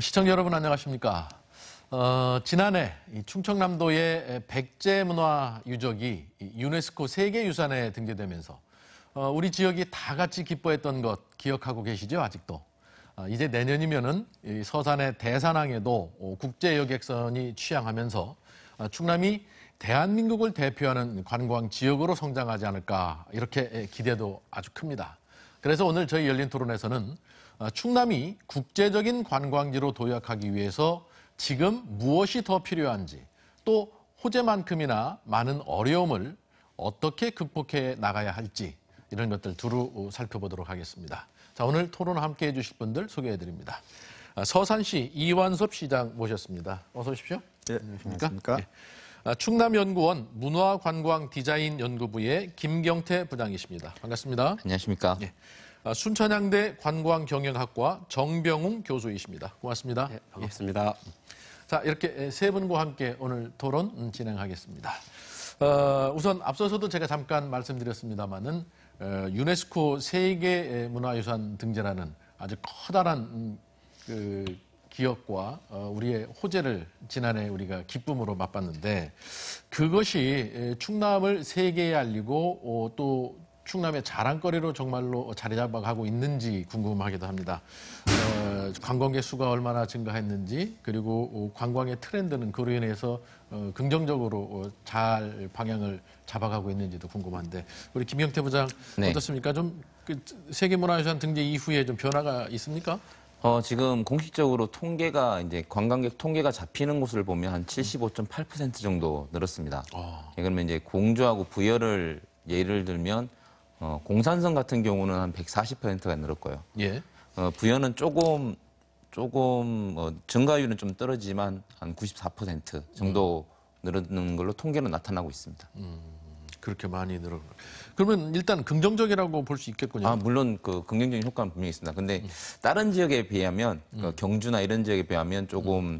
시청자 여러분 안녕하십니까? 지난해 이 충청남도의 백제문화유적이 유네스코 세계유산에 등재되면서 우리 지역이 다 같이 기뻐했던 것 기억하고 계시죠? 아직도. 이제 내년이면은 이 서산의 대산항에도 국제여객선이 취항하면서 충남이 대한민국을 대표하는 관광 지역으로 성장하지 않을까 이렇게 기대도 아주 큽니다. 그래서 오늘 저희 열린 토론에서는 충남이 국제적인 관광지로 도약하기 위해서 지금 무엇이 더 필요한지 또 호재만큼이나 많은 어려움을 어떻게 극복해 나가야 할지 이런 것들 두루 살펴보도록 하겠습니다. 자, 오늘 토론 함께 해주실 분들 소개해 드립니다. 서산시 이완섭 시장 모셨습니다. 어서 오십시오. 네, 안녕하십니까? 네. 충남연구원 문화관광디자인연구부의 김경태 부장이십니다. 반갑습니다. 안녕하십니까? 네. 순천향대 관광경영학과 정병웅 교수이십니다. 고맙습니다. 네, 반갑습니다. 자, 이렇게 세 분과 함께 오늘 토론 진행하겠습니다. 우선 앞서서도 제가 잠깐 말씀드렸습니다마는 유네스코 세계문화유산 등재라는 아주 커다란 그 기업과 우리의 호재를 지난해 우리가 기쁨으로 맛봤는데 그것이 충남을 세계에 알리고 또 충남의 자랑거리로 정말로 자리 잡아가고 있는지 궁금하기도 합니다. 관광객 수가 얼마나 증가했는지 그리고 관광의 트렌드는 그로 인해서 긍정적으로 잘 방향을 잡아가고 있는지도 궁금한데 우리 김경태 부장 네. 어떻습니까? 좀 그 세계문화유산 등재 이후에 좀 변화가 있습니까? 지금 공식적으로 통계가 이제 관광객 통계가 잡히는 곳을 보면 한 75.8% 정도 늘었습니다. 그러면 이제 공주하고 부여를 예를 들면 공산성 같은 경우는 한 140%가 늘었고요. 예. 부여는 조금 증가율은 좀 떨어지지만 한 94% 정도 늘는 걸로 통계로 나타나고 있습니다. 그렇게 많이 늘어. 그러면 일단 긍정적이라고 볼 수 있겠군요. 물론 그 긍정적인 효과는 분명히 있습니다. 근데 다른 지역에 비하면 경주나 이런 지역에 비하면 조금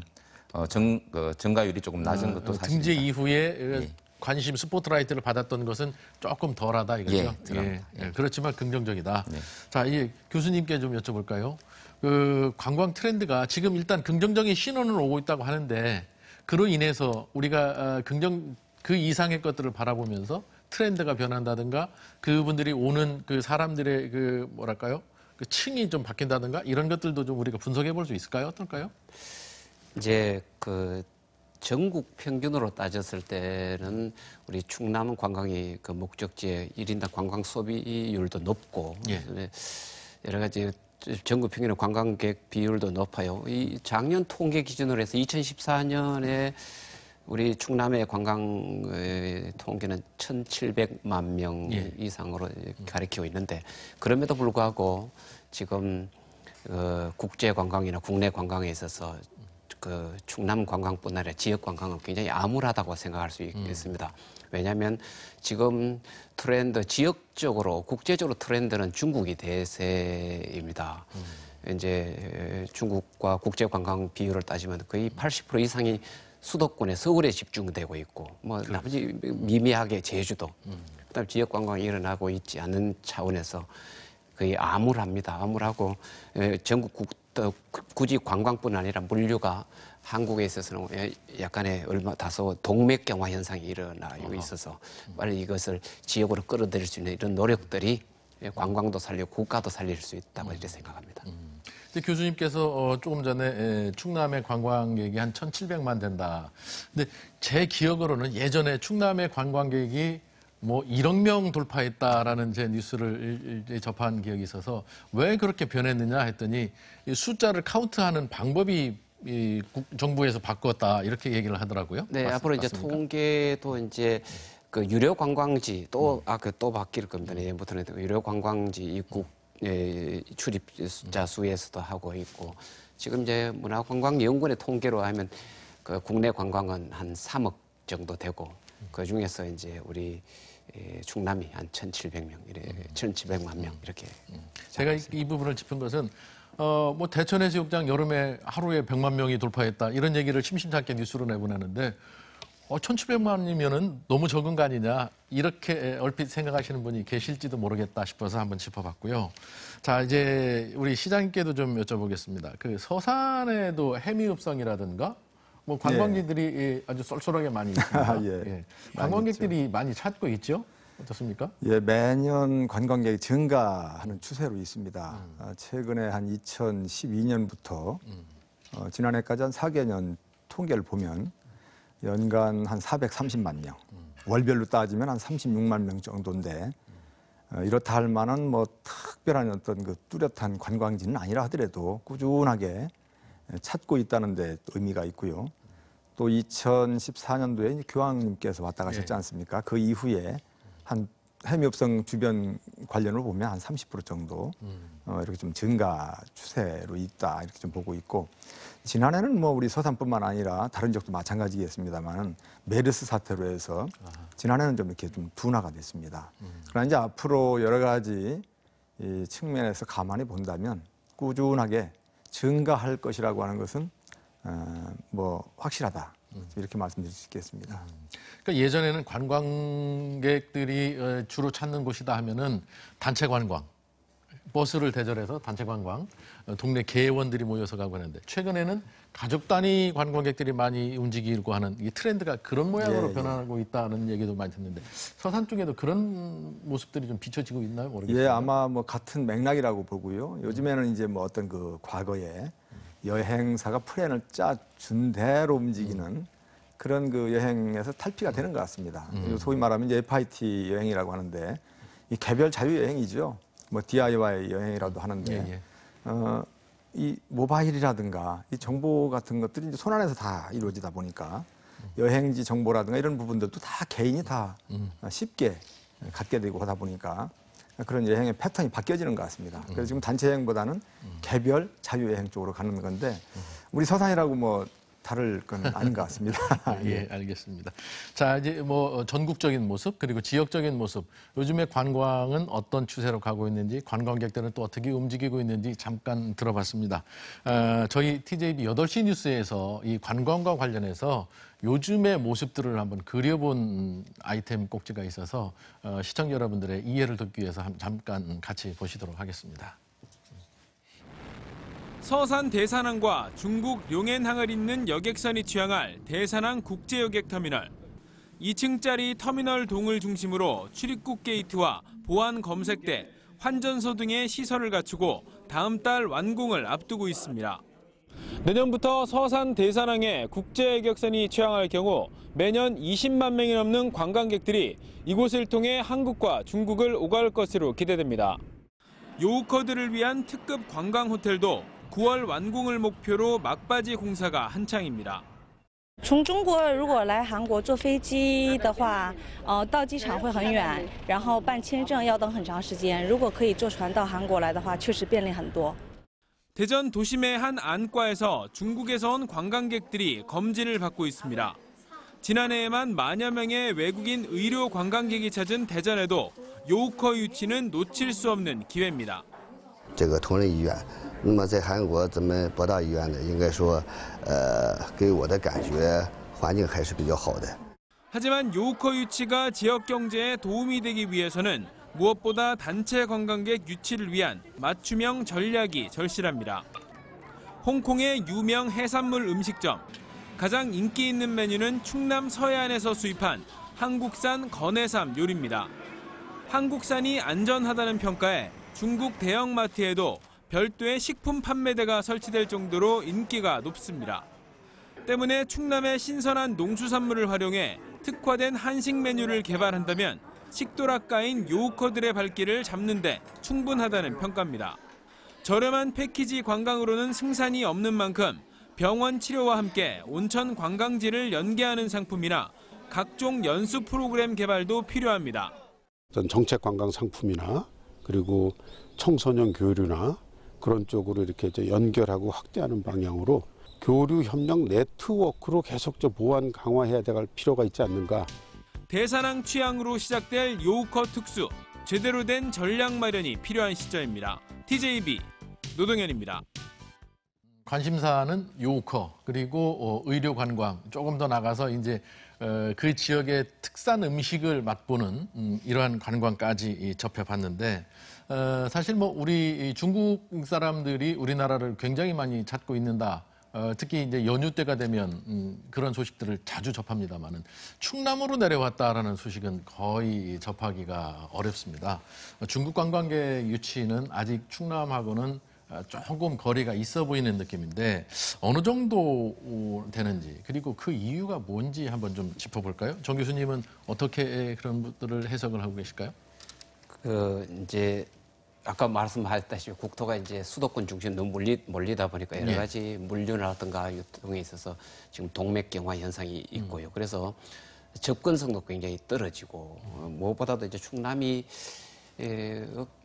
증가율이 조금 낮은 것도 사실입니다. 등재 이후에 예. 관심 스포트라이트를 받았던 것은 조금 덜하다 이거죠. 예. 그렇지만 긍정적이다. 네. 자, 이 교수님께 좀 여쭤볼까요? 그 관광 트렌드가 지금 일단 긍정적인 신호는 오고 있다고 하는데 그로 인해서 우리가 그 이상의 것들을 바라보면서 트렌드가 변한다든가 그분들이 오는 그 사람들의 그 뭐랄까요? 그 층이 좀 바뀐다든가 이런 것들도 좀 우리가 분석해 볼 수 있을까요? 어떨까요? 이제 그 전국 평균으로 따졌을 때는 우리 충남 관광이 그 목적지의 1인당 관광 소비율도 높고 예. 여러 가지 전국 평균의 관광객 비율도 높아요. 이 작년 통계 기준으로 해서 2014년에 우리 충남의 관광 통계는 1,700만 명 예. 이상으로 가리키고 있는데 그럼에도 불구하고 지금 국제 관광이나 국내 관광에 있어서 그 충남 관광뿐 아니라 지역 관광은 굉장히 암울하다고 생각할 수 있습니다. 왜냐하면 지금 트렌드 지역적으로 국제적으로 트렌드는 중국이 대세입니다. 이제 중국과 국제 관광 비율을 따지면 거의 80% 이상이 수도권에 서울에 집중되고 있고 뭐 나머지 미미하게 제주도 그다음 지역 관광이 일어나고 있지 않은 차원에서 거의 암울합니다. 암울하고 전국 굳이 관광뿐 아니라 물류가 한국에 있어서는 약간의 다소 동맥경화 현상이 일어나고 있어서 빨리 이것을 지역으로 끌어들일 수 있는 이런 노력들이 관광도 살리고 국가도 살릴 수 있다고 이렇게 생각합니다. 교수님께서 조금 전에 충남의 관광객이 한 1,700만 된다. 근데 제 기억으로는 예전에 충남의 관광객이 뭐 1억 명 돌파했다라는 제 뉴스를 접한 기억이 있어서 왜 그렇게 변했느냐 했더니 이 숫자를 카운트하는 방법이 정부에서 바꿨다 이렇게 얘기를 하더라고요. 네, 앞으로 이제 통계도 이제 그 유료 관광지 또 바뀔 겁니다. 내년부터는 유료 관광지 입국 출입자 수에서도 하고 있고 지금 이제 문화관광연구원의 통계로 하면 그 국내 관광은 한 3억 정도 되고 그 중에서 이제 우리 충남이 한 1,700명, 1,700만 명 이렇게. 제가 이 부분을 짚은 것은 뭐 대천해수욕장 여름에 하루에 100만 명이 돌파했다 이런 얘기를 심심찮게 뉴스로 내보내는데 1,700만이면은 너무 적은 거 아니냐 이렇게 얼핏 생각하시는 분이 계실지도 모르겠다 싶어서 한번 짚어봤고요. 자, 이제 우리 시장님께도 좀 여쭤보겠습니다. 그 서산에도 해미읍성이라든가 뭐 관광지들이 아주 쏠쏠하게 많이 있습니다. 예. 예. 관광객들이 많이 찾고 있죠? 어떻습니까? 예, 매년 관광객이 증가하는 추세로 있습니다. 최근에 한 2012년부터 지난해까지 한 4개년 통계를 보면 연간 한 430만 명, 월별로 따지면 한 36만 명 정도인데 이렇다 할 만한 뭐 특별한 어떤 그 뚜렷한 관광지는 아니라 하더라도 꾸준하게 찾고 있다는 데 의미가 있고요. 또 2014년도에 교황님께서 왔다 가셨지 않습니까? 그 이후에 한 해미읍성 주변 관련으로 보면 한 30% 정도 이렇게 좀 증가 추세로 있다 이렇게 좀 보고 있고, 지난해는 뭐 우리 서산뿐만 아니라 다른 지역도 마찬가지겠습니다만 메르스 사태로 해서 지난해는 좀 이렇게 좀 둔화가 됐습니다. 그러나 이제 앞으로 여러 가지 이 측면에서 가만히 본다면 꾸준하게 증가할 것이라고 하는 것은 뭐 확실하다 이렇게 말씀드릴 수 있겠습니다. 그러니까 예전에는 관광객들이 주로 찾는 곳이다 하면은 단체 관광, 버스를 대절해서 단체 관광, 동네 계원들이 모여서 가고 하는데 최근에는 가족 단위 관광객들이 많이 움직이고 하는 이 트렌드가 그런 모양으로 변하고 있다는 얘기도 많이 듣는데 서산 쪽에도 그런 모습들이 좀 비춰지고 있나요? 모르겠어요. 예, 아마 뭐 같은 맥락이라고 보고요. 요즘에는 이제 뭐 어떤 그 과거에 여행사가 플랜을 짜준 대로 움직이는 그런 그 여행에서 탈피가 되는 것 같습니다. 소위 말하면 이제 FIT 여행이라고 하는데 이 개별 자유 여행이죠. 뭐 DIY 여행이라도 하는데 이 모바일이라든가 이 정보 같은 것들이 이제 손안에서 다 이루어지다 보니까 여행지 정보라든가 이런 부분들도 다 개인이 다 쉽게 갖게 되고 하다 보니까 그런 여행의 패턴이 바뀌어지는 것 같습니다. 그래서 지금 단체 여행보다는 개별 자유여행 쪽으로 가는 건데 우리 서산이라고 뭐 다를 건 아닌 것 같습니다. 예, 알겠습니다. 자, 이제 뭐 전국적인 모습 그리고 지역적인 모습, 요즘에 관광은 어떤 추세로 가고 있는지, 관광객들은 또 어떻게 움직이고 있는지 잠깐 들어봤습니다. 저희 TJB 8시 뉴스에서 이 관광과 관련해서 요즘의 모습들을 한번 그려본 아이템 꼭지가 있어서 시청자 여러분들의 이해를 돕기 위해서 잠깐 같이 보시도록 하겠습니다. 서산 대산항과 중국 용엔항을 잇는 여객선이 취항할 대산항 국제여객터미널. 2층짜리 터미널 동을 중심으로 출입국 게이트와 보안 검색대, 환전소 등의 시설을 갖추고 다음 달 완공을 앞두고 있습니다. 내년부터 서산 대산항에 국제여객선이 취항할 경우 매년 20만 명이 넘는 관광객들이 이곳을 통해 한국과 중국을 오갈 것으로 기대됩니다. 요우커들을 위한 특급 관광 호텔도 9월 완공을 목표로 막바지 공사가 한창입니다. 从中国如果来韩国坐飞机的话，到机场会很远，然后办签证要等很长时间。如果可以坐船到韩国来的话，确实便利很多。 대전 도심의 한 안과에서 중국에서 온 관광객들이 검진을 받고 있습니다. 지난해에만 만여 명의 외국인 의료 관광객이 찾은 대전에도 요우커 유치는 놓칠 수 없는 기회입니다. 这个同仁医院，那么在韩国咱们博大医院呢，应该说，给我的感觉环境还是比较好的。 하지만 요우커 유치가 지역 경제에 도움이 되기 위해서는 무엇보다 단체 관광객 유치를 위한 맞춤형 전략이 절실합니다. 홍콩의 유명 해산물 음식점. 가장 인기 있는 메뉴는 충남 서해안에서 수입한 한국산 건해삼 요리입니다. 한국산이 안전하다는 평가에 중국 대형마트에도 별도의 식품 판매대가 설치될 정도로 인기가 높습니다. 때문에 충남의 신선한 농수산물을 활용해 특화된 한식 메뉴를 개발한다면 식도락가인 요우커들의 발길을 잡는 데 충분하다는 평가입니다. 저렴한 패키지 관광으로는 승산이 없는 만큼 병원 치료와 함께 온천 관광지를 연계하는 상품이나 각종 연수 프로그램 개발도 필요합니다. 정책 관광 상품이나 그리고 청소년 교류나 그런 쪽으로 이렇게 이제 연결하고 확대하는 방향으로 교류 협력 네트워크로 계속적 보완 강화해야 될 필요가 있지 않는가. 대산항 취항으로 시작될 요우커 특수, 제대로 된 전략 마련이 필요한 시점입니다. TJB 노동현입니다. 관심사는 요우커 그리고 의료 관광 조금 더 나가서 이제 그 지역의 특산 음식을 맛보는 이러한 관광까지 접해봤는데 사실 뭐 우리 중국 사람들이 우리나라를 굉장히 많이 찾고 있는다. 특히 이제 연휴 때가 되면 그런 소식들을 자주 접합니다만은 충남으로 내려왔다라는 소식은 거의 접하기가 어렵습니다. 중국 관광객 유치는 아직 충남하고는 조금 거리가 있어 보이는 느낌인데 어느 정도 되는지 그리고 그 이유가 뭔지 한번 좀 짚어볼까요? 정 교수님은 어떻게 그런 것들을 해석을 하고 계실까요? 이제 아까 말씀하셨다시피 국토가 이제 수도권 중심 너무 몰리다 보니까 여러 가지 물류라든가 유통에 있어서 지금 동맥경화 현상이 있고요. 그래서 접근성도 굉장히 떨어지고 무엇보다도 이제 충남이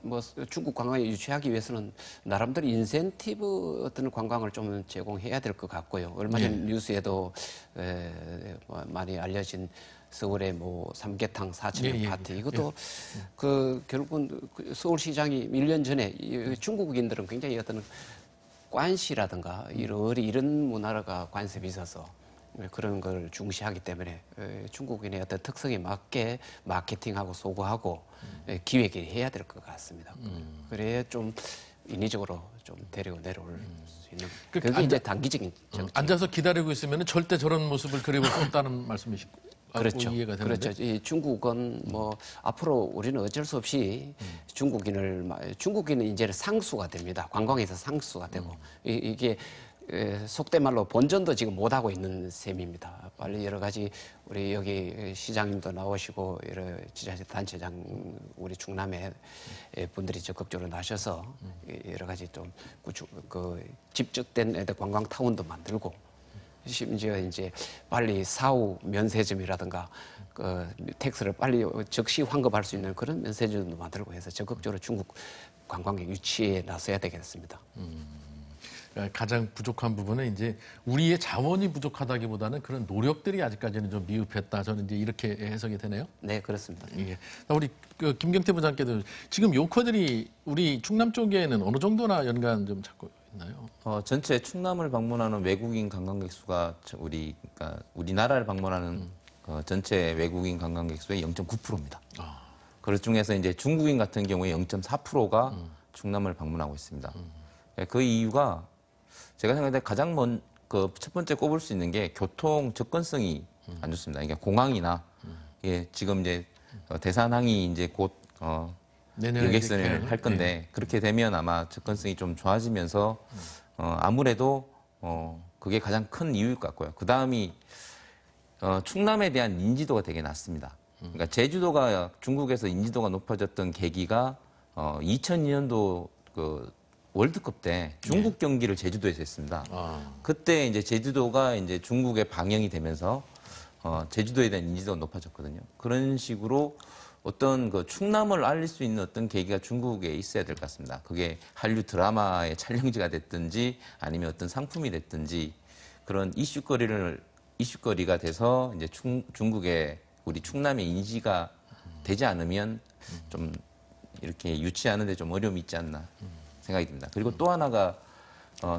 뭐 중국 관광을 유치하기 위해서는 나름대로 인센티브 어떤 관광을 좀 제공해야 될 것 같고요. 얼마 전 뉴스에도 많이 알려진 서울의 뭐 삼계탕 4층 파티 이것도 그 결국은 서울시장이 1년 전에 중국인들은 굉장히 어떤 관시라든가 이런 문화가 관습이 있어서 그런 걸 중시하기 때문에 중국인의 어떤 특성에 맞게 마케팅하고 소구하고 기획을 해야 될 것 같습니다. 그래야 좀 인위적으로 좀 내려올 수 있는 그게 이제 단기적인 정책. 앉아서 기다리고 있으면 절대 저런 모습을 그리고 수 없다는 말씀이시고 그렇죠. 이해가 되는데? 그렇죠. 이 중국은 뭐 앞으로 우리는 어쩔 수 없이 중국인은 이제 상수가 됩니다. 관광에서 상수가 되고 이게 속된 말로 본전도 지금 못 하고 있는 셈입니다. 빨리 여러 가지 우리 여기 시장님도 나오시고 여러 지자체 단체장 우리 충남의 분들이 적극적으로 나셔서 여러 가지 좀 집적된 관광 타운도 만들고 심지어 이제 빨리 사후 면세점이라든가 그 텍스를 빨리 즉시 환급할 수 있는 그런 면세점도 만들고 해서 적극적으로 중국 관광객 유치에 나서야 되겠습니다. 가장 부족한 부분은 이제 우리의 자원이 부족하다기보다는 그런 노력들이 아직까지는 좀 미흡했다. 저는 이제 이렇게 해석이 되네요. 네, 그렇습니다. 예. 우리 김경태 부장께도 지금 요커들이 우리 충남 쪽에는 어느 정도나 연간 좀 찾고 있나요? 전체 충남을 방문하는 외국인 관광객 수가 그러니까 우리나라를 방문하는 전체 외국인 관광객 수의 0.9%입니다. 그 중에서 이제 중국인 같은 경우에 0.4%가 충남을 방문하고 있습니다. 그 이유가 제가 생각할 때 가장 첫 번째 꼽을 수 있는 게 교통 접근성이 안 좋습니다. 그러니까 공항이나 지금 이제 대산항이 이제 곧 여객선을 할 건데 그렇게 되면 아마 접근성이 좀 좋아지면서 아무래도 그게 가장 큰 이유일 것 같고요. 그 다음이 충남에 대한 인지도가 되게 낮습니다. 그러니까 제주도가 중국에서 인지도가 높아졌던 계기가 2002년도 그 월드컵 때 중국 경기를 제주도에서 했습니다. 그때 이제 제주도가 이제 중국에 방영이 되면서 제주도에 대한 인지도가 높아졌거든요. 그런 식으로 어떤 그 충남을 알릴 수 있는 어떤 계기가 중국에 있어야 될 것 같습니다. 그게 한류 드라마의 촬영지가 됐든지 아니면 어떤 상품이 됐든지 그런 이슈거리가 돼서 이제 중국에 우리 충남의 인지가 되지 않으면 좀 이렇게 유치하는데 좀 어려움이 있지 않나 생각이 듭니다. 그리고 또 하나가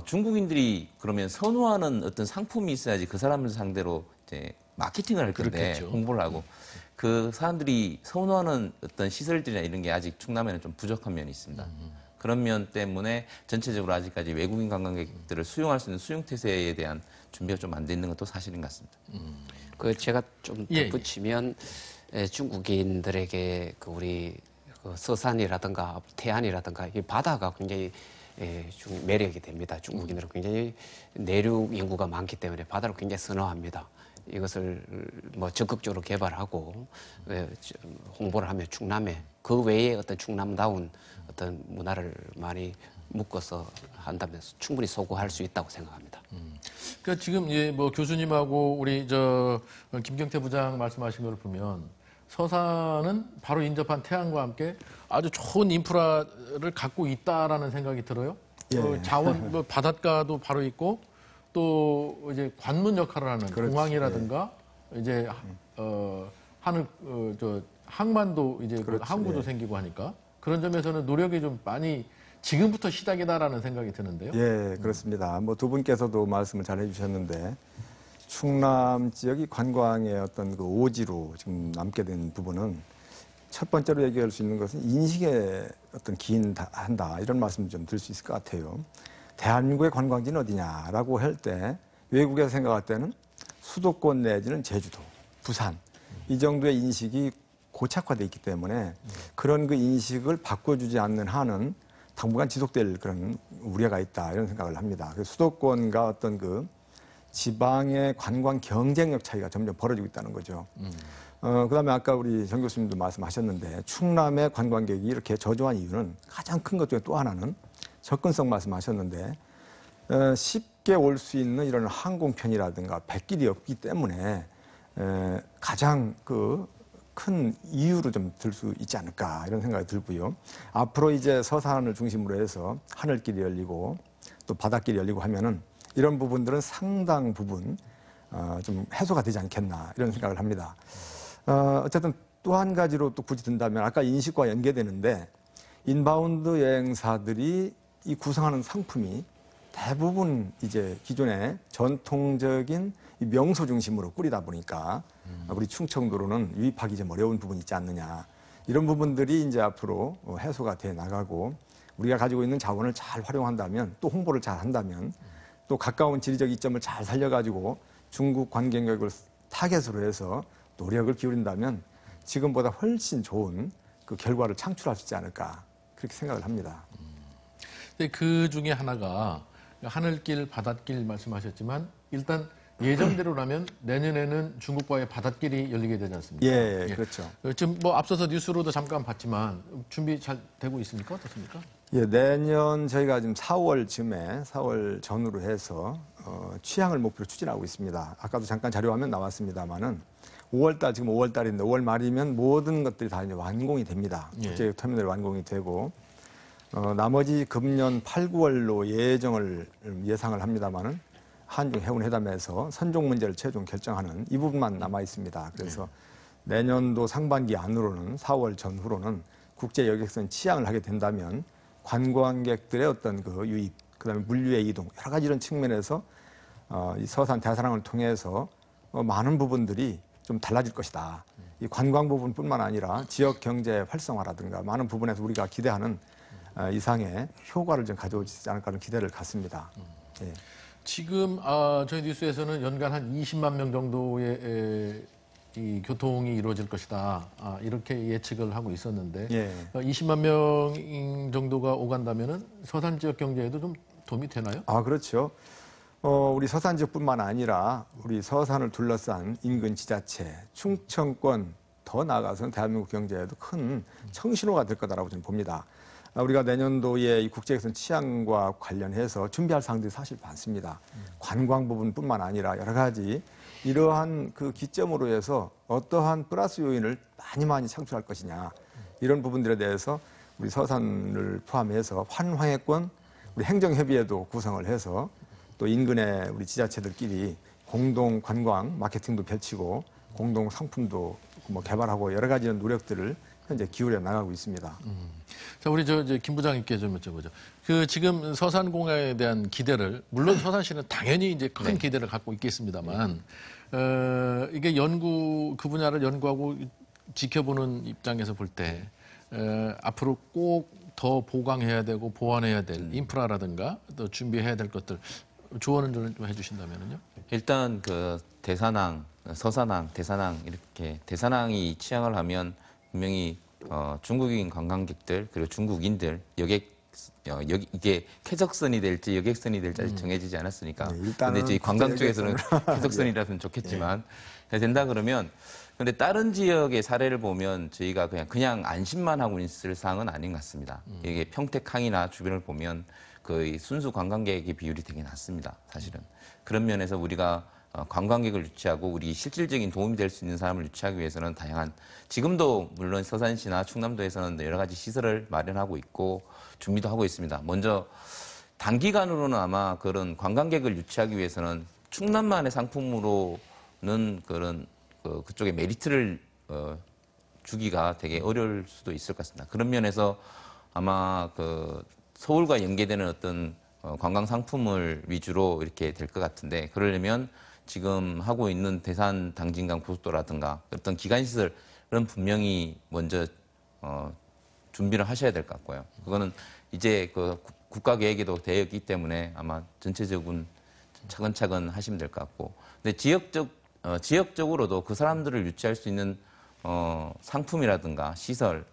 중국인들이 그러면 선호하는 어떤 상품이 있어야지 그 사람을 상대로 이제 마케팅을 할 건데 그렇겠죠. 홍보를 하고 그 사람들이 선호하는 어떤 시설들이나 이런 게 아직 충남에는 좀 부족한 면이 있습니다. 그런 면 때문에 전체적으로 아직까지 외국인 관광객들을 수용할 수 있는 수용태세에 대한 준비가 좀 안 돼 있는 것도 사실인 것 같습니다. 그 제가 좀 덧붙이면 중국인들에게 그 우리 그 서산이라든가 태안이라든가 이 바다가 굉장히 매력이 됩니다. 중국인들은 굉장히 내륙 인구가 많기 때문에 바다를 굉장히 선호합니다. 이것을 뭐 적극적으로 개발하고 홍보를 하며 충남에 그 외에 어떤 충남다운 어떤 문화를 많이 묶어서 한다면 충분히 소구할 수 있다고 생각합니다. 그러니까 지금 뭐 교수님하고 우리 김경태 부장 말씀하신 걸 보면 서산은 바로 인접한 태안과 함께 아주 좋은 인프라를 갖고 있다라는 생각이 들어요. 자원 뭐 바닷가도 바로 있고 또 이제 관문 역할을 하는 공항이라든가 이제 하늘 항만도 이제 항구도 생기고 하니까 그런 점에서는 노력이 좀 많이 지금부터 시작이다라는 생각이 드는데요. 예, 그렇습니다. 뭐 두 분께서도 말씀을 잘 해주셨는데 충남 지역이 관광의 어떤 그 오지로 지금 남게 된 부분은 첫 번째로 얘기할 수 있는 것은 인식에 어떤 기인한다 이런 말씀 좀 드릴 수 있을 것 같아요. 대한민국의 관광지는 어디냐라고 할 때 외국에서 생각할 때는 수도권 내지는 제주도, 부산 이 정도의 인식이 고착화되어 있기 때문에 그런 그 인식을 바꿔주지 않는 한은 당분간 지속될 그런 우려가 있다 이런 생각을 합니다. 수도권과 어떤 그 지방의 관광 경쟁력 차이가 점점 벌어지고 있다는 거죠. 그다음에 아까 우리 정 교수님도 말씀하셨는데 충남의 관광객이 이렇게 저조한 이유는 가장 큰 것 중에 또 하나는 접근성 말씀하셨는데 쉽게 올 수 있는 이런 항공편이라든가 백길이 없기 때문에 가장 그 큰 이유로 좀 들 수 있지 않을까 이런 생각이 들고요. 앞으로 이제 서산을 중심으로 해서 하늘길이 열리고 또 바닷길이 열리고 하면은 이런 부분들은 상당 부분 좀 해소가 되지 않겠나 이런 생각을 합니다. 어쨌든 또 한 가지로 또 굳이 든다면 아까 인식과 연계되는데 인바운드 여행사들이 이 구성하는 상품이 대부분 이제 기존의 전통적인 이 명소 중심으로 꾸리다 보니까 우리 충청도로는 유입하기 좀 어려운 부분이 있지 않느냐 이런 부분들이 이제 앞으로 해소가 돼 나가고 우리가 가지고 있는 자원을 잘 활용한다면 또 홍보를 잘 한다면 또 가까운 지리적 이점을 잘 살려가지고 중국 관광객을 타겟으로 해서 노력을 기울인다면 지금보다 훨씬 좋은 그 결과를 창출할 수 있지 않을까 그렇게 생각을 합니다. 그 중에 하나가 하늘길, 바닷길 말씀하셨지만 일단 예정대로라면 내년에는 중국과의 바닷길이 열리게 되지 않습니까? 예, 그렇죠. 지금 뭐 앞서서 뉴스로도 잠깐 봤지만 준비 잘 되고 있습니까? 어떻습니까? 예, 내년 저희가 지금 4월쯤에 4월 전후로 해서 취향을 목표로 추진하고 있습니다. 아까도 잠깐 자료화면 나왔습니다만은 5월달 지금 5월달인데 5월 말이면 모든 것들이 다 이제 완공이 됩니다. 국제 터미널이 완공이 되고 나머지 금년 8, 9월로 예상을 합니다만은 한중 해운 회담에서 선종 문제를 최종 결정하는 이 부분만 남아 있습니다. 그래서 내년도 상반기 안으로는 4월 전후로는 국제 여객선 취항을 하게 된다면 관광객들의 어떤 그 유입, 그다음에 물류의 이동 여러 가지 이런 측면에서 이 서산 대사랑을 통해서 많은 부분들이 좀 달라질 것이다. 이 관광 부분뿐만 아니라 지역 경제 활성화라든가 많은 부분에서 우리가 기대하는 이상의 효과를 좀 가져오지 않을까 하는 기대를 갖습니다. 예. 지금 저희 뉴스에서는 연간 한 20만 명 정도의 이 교통이 이루어질 것이다 이렇게 예측을 하고 있었는데 20만 명 정도가 오간다면은 서산 지역 경제에도 좀 도움이 되나요? 그렇죠. 우리 서산 지역뿐만 아니라 우리 서산을 둘러싼 인근 지자체, 충청권 더 나아가서는 대한민국 경제에도 큰 청신호가 될 거다라고 저는 봅니다. 우리가 내년도에 이 국제여객선 취항과 관련해서 준비할 사항들이 사실 많습니다. 관광 부분뿐만 아니라 여러 가지 이러한 그 기점으로 해서 어떠한 플러스 요인을 많이 창출할 것이냐 이런 부분들에 대해서 우리 서산을 포함해서 환황해권 우리 행정협의회도 구성을 해서 또 인근의 우리 지자체들끼리 공동 관광 마케팅도 펼치고 공동 상품도 뭐 개발하고 여러 가지 노력들을 현재 기울여 나가고 있습니다. 자, 우리 김 부장님께 좀 여쭤보죠. 그 지금 서산공항에 대한 기대를 물론 서산시는 당연히 이제 큰 기대를 갖고 있겠습니다만 이게 그 분야를 연구하고 지켜보는 입장에서 볼 때 앞으로 꼭 더 보강해야 되고 보완해야 될 인프라라든가 또 준비해야 될 것들 조언을 좀 해주신다면요. 일단 그 대산항, 서산항, 대산항 이렇게 대산항이 취항을 하면 분명히 중국인 관광객들 그리고 중국인들 이게 쾌적선이 될지 여객선이 될지 아직 정해지지 않았으니까. 근데 이제 관광 쪽에서는 쾌적선이라면 좋겠지만 된다 그러면 근데 다른 지역의 사례를 보면 저희가 그냥 안심만 하고 있을 사항은 아닌 것 같습니다. 이게 평택항이나 주변을 보면 거의 순수 관광객의 비율이 되게 낮습니다. 사실은 그런 면에서 우리가 관광객을 유치하고 우리 실질적인 도움이 될 수 있는 사람을 유치하기 위해서는 다양한 지금도 물론 서산시나 충남도에서는 여러 가지 시설을 마련하고 있고 준비도 하고 있습니다. 먼저 단기간으로는 아마 그런 관광객을 유치하기 위해서는 충남만의 상품으로는 그쪽에 메리트를 주기가 되게 어려울 수도 있을 것 같습니다. 그런 면에서 아마 서울과 연계되는 어떤 관광 상품을 위주로 이렇게 될 것 같은데 그러려면 지금 하고 있는 대산 당진강 고속도로라든가 어떤 기간시설은 분명히 먼저 준비를 하셔야 될 것 같고요. 그거는 이제 그 국가 계획에도 되어 있기 때문에 아마 전체적인 차근차근 하시면 될 것 같고, 근데 지역적으로도 그 사람들을 유치할 수 있는 상품이라든가 시설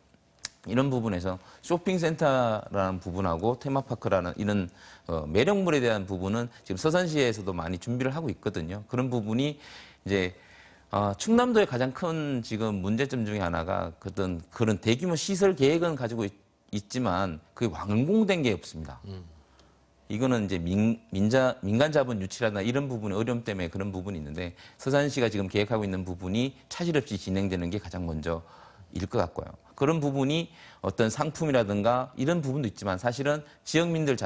이런 부분에서 쇼핑센터라는 부분하고 테마파크라는 이런 매력물에 대한 부분은 지금 서산시에서도 많이 준비를 하고 있거든요. 그런 부분이 이제 충남도의 가장 큰 지금 문제점 중에 하나가 그런 대규모 시설 계획은 가지고 있지만 그게 완공된 게 없습니다. 이거는 이제 민간 자본 유치라든가 이런 부분의 어려움 때문에 그런 부분이 있는데, 서산시가 지금 계획하고 있는 부분이 차질 없이 진행되는 게 가장 먼저 일 것 같고요. 그런 부분이 어떤 상품이라든가 이런 부분도 있지만 사실은 지역민들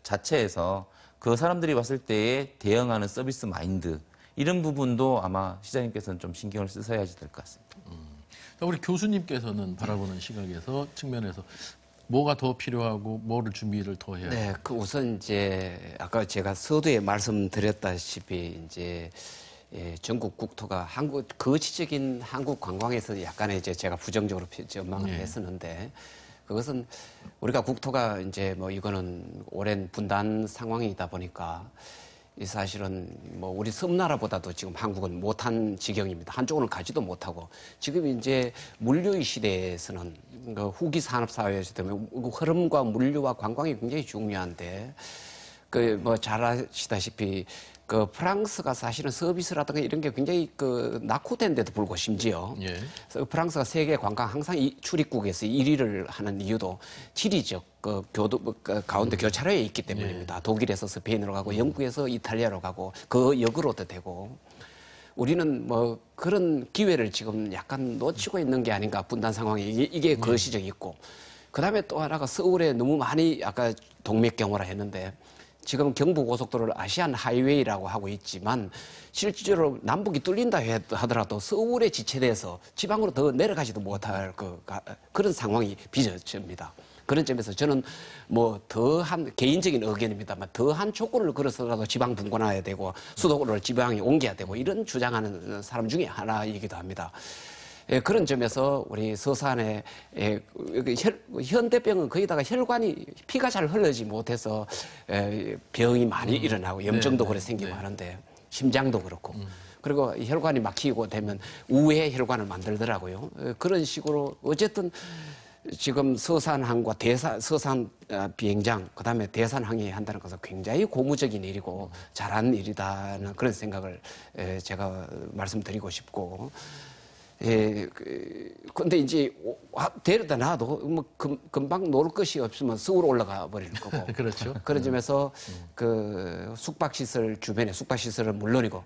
자체에서 그 사람들이 봤을 때에 대응하는 서비스 마인드 이런 부분도 아마 시장님께서는 좀 신경을 쓰셔야지 될 것 같습니다. 우리 교수님께서는 바라보는 시각에서 측면에서 뭐가 더 필요하고 뭐를 준비를 더 해야 네, 그 우선 이제 아까 제가 서두에 말씀드렸다시피 이제 전국 국토가 거치적인 한국 관광에서 약간의 이제 제가 부정적으로 전망을 했었는데, 그것은 우리가 국토가 이제 뭐 이거는 오랜 분단 상황이다 보니까 이 사실은 뭐 우리 섬나라보다도 지금 한국은 못한 지경입니다. 한쪽으로는 가지도 못하고, 지금 이제 물류의 시대에서는 그 후기 산업 사회에서 때문에 흐름과 물류와 관광이 굉장히 중요한데, 그 뭐 잘 아시다시피 그 프랑스가 사실은 서비스라든가 이런 게 굉장히 그 낙후된데도 불구하고 심지어 프랑스가 세계 관광 항상 출입국에서 1위를 하는 이유도 지리적 그 가운데 교차로에 있기 때문입니다. 독일에서 스페인으로 가고 영국에서 이탈리아로 가고 그 역으로도 되고, 우리는 뭐 그런 기회를 지금 약간 놓치고 있는 게 아닌가, 분단 상황이 이게 거시적이 있고, 그다음에 또 하나가 서울에 너무 많이 아까 동맥경화라 했는데, 지금 경부고속도로를 아시안 하이웨이라고 하고 있지만 실제로 남북이 뚫린다 하더라도 서울에 지체돼서 지방으로 더 내려가지도 못할 그런 상황이 빚어집니다. 그런 점에서 저는 뭐 더한 개인적인 의견입니다만 더한 조건을 걸어서라도 지방 분권화해야 되고 수도권을 지방에 옮겨야 되고 이런 주장하는 사람 중에 하나이기도 합니다. 그런 점에서 우리 서산의 현대병은 거기다가 혈관이 피가 잘 흐르지 못해서 병이 많이 일어나고 염증도 그래 생기고 하는데, 심장도 그렇고 그리고 혈관이 막히고 되면 우회 혈관을 만들더라고요. 그런 식으로 어쨌든 지금 서산항과 서산 비행장, 그다음에 대산항이 한다는 것은 굉장히 고무적인 일이고 잘한 일이다는 그런 생각을 제가 말씀드리고 싶고, 근데 이제 데려다 놔도 뭐 금방 놀 것이 없으면 서울 올라가 버릴 거고. 그렇죠. 그런 점에서 그 숙박시설 주변에 숙박시설은 물론이고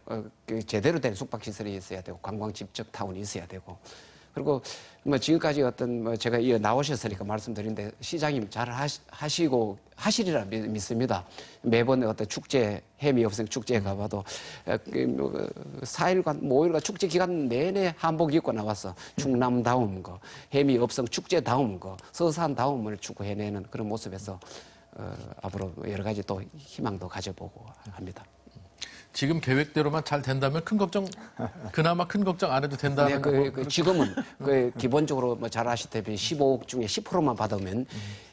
제대로 된 숙박시설이 있어야 되고 관광 집적 타운이 있어야 되고, 그리고 뭐 지금까지 어떤 뭐 제가 나오셨으니까 말씀드린데 시장님 잘 하시리라 믿습니다. 매번 어떤 축제, 해미업생 축제에 가봐도 4일간, 5일간 축제 기간 내내 한복 입고 나와서 충남다움 거, 해미업생 축제다움 거, 서산다움을 추구해내는 그런 모습에서 앞으로 여러 가지 또 희망도 가져보고 합니다. 지금 계획대로만 잘 된다면 그나마 큰 걱정 안 해도 된다는 네, 지금은 기본적으로 뭐 잘 아시다시피 15억 중에 10%만 받으면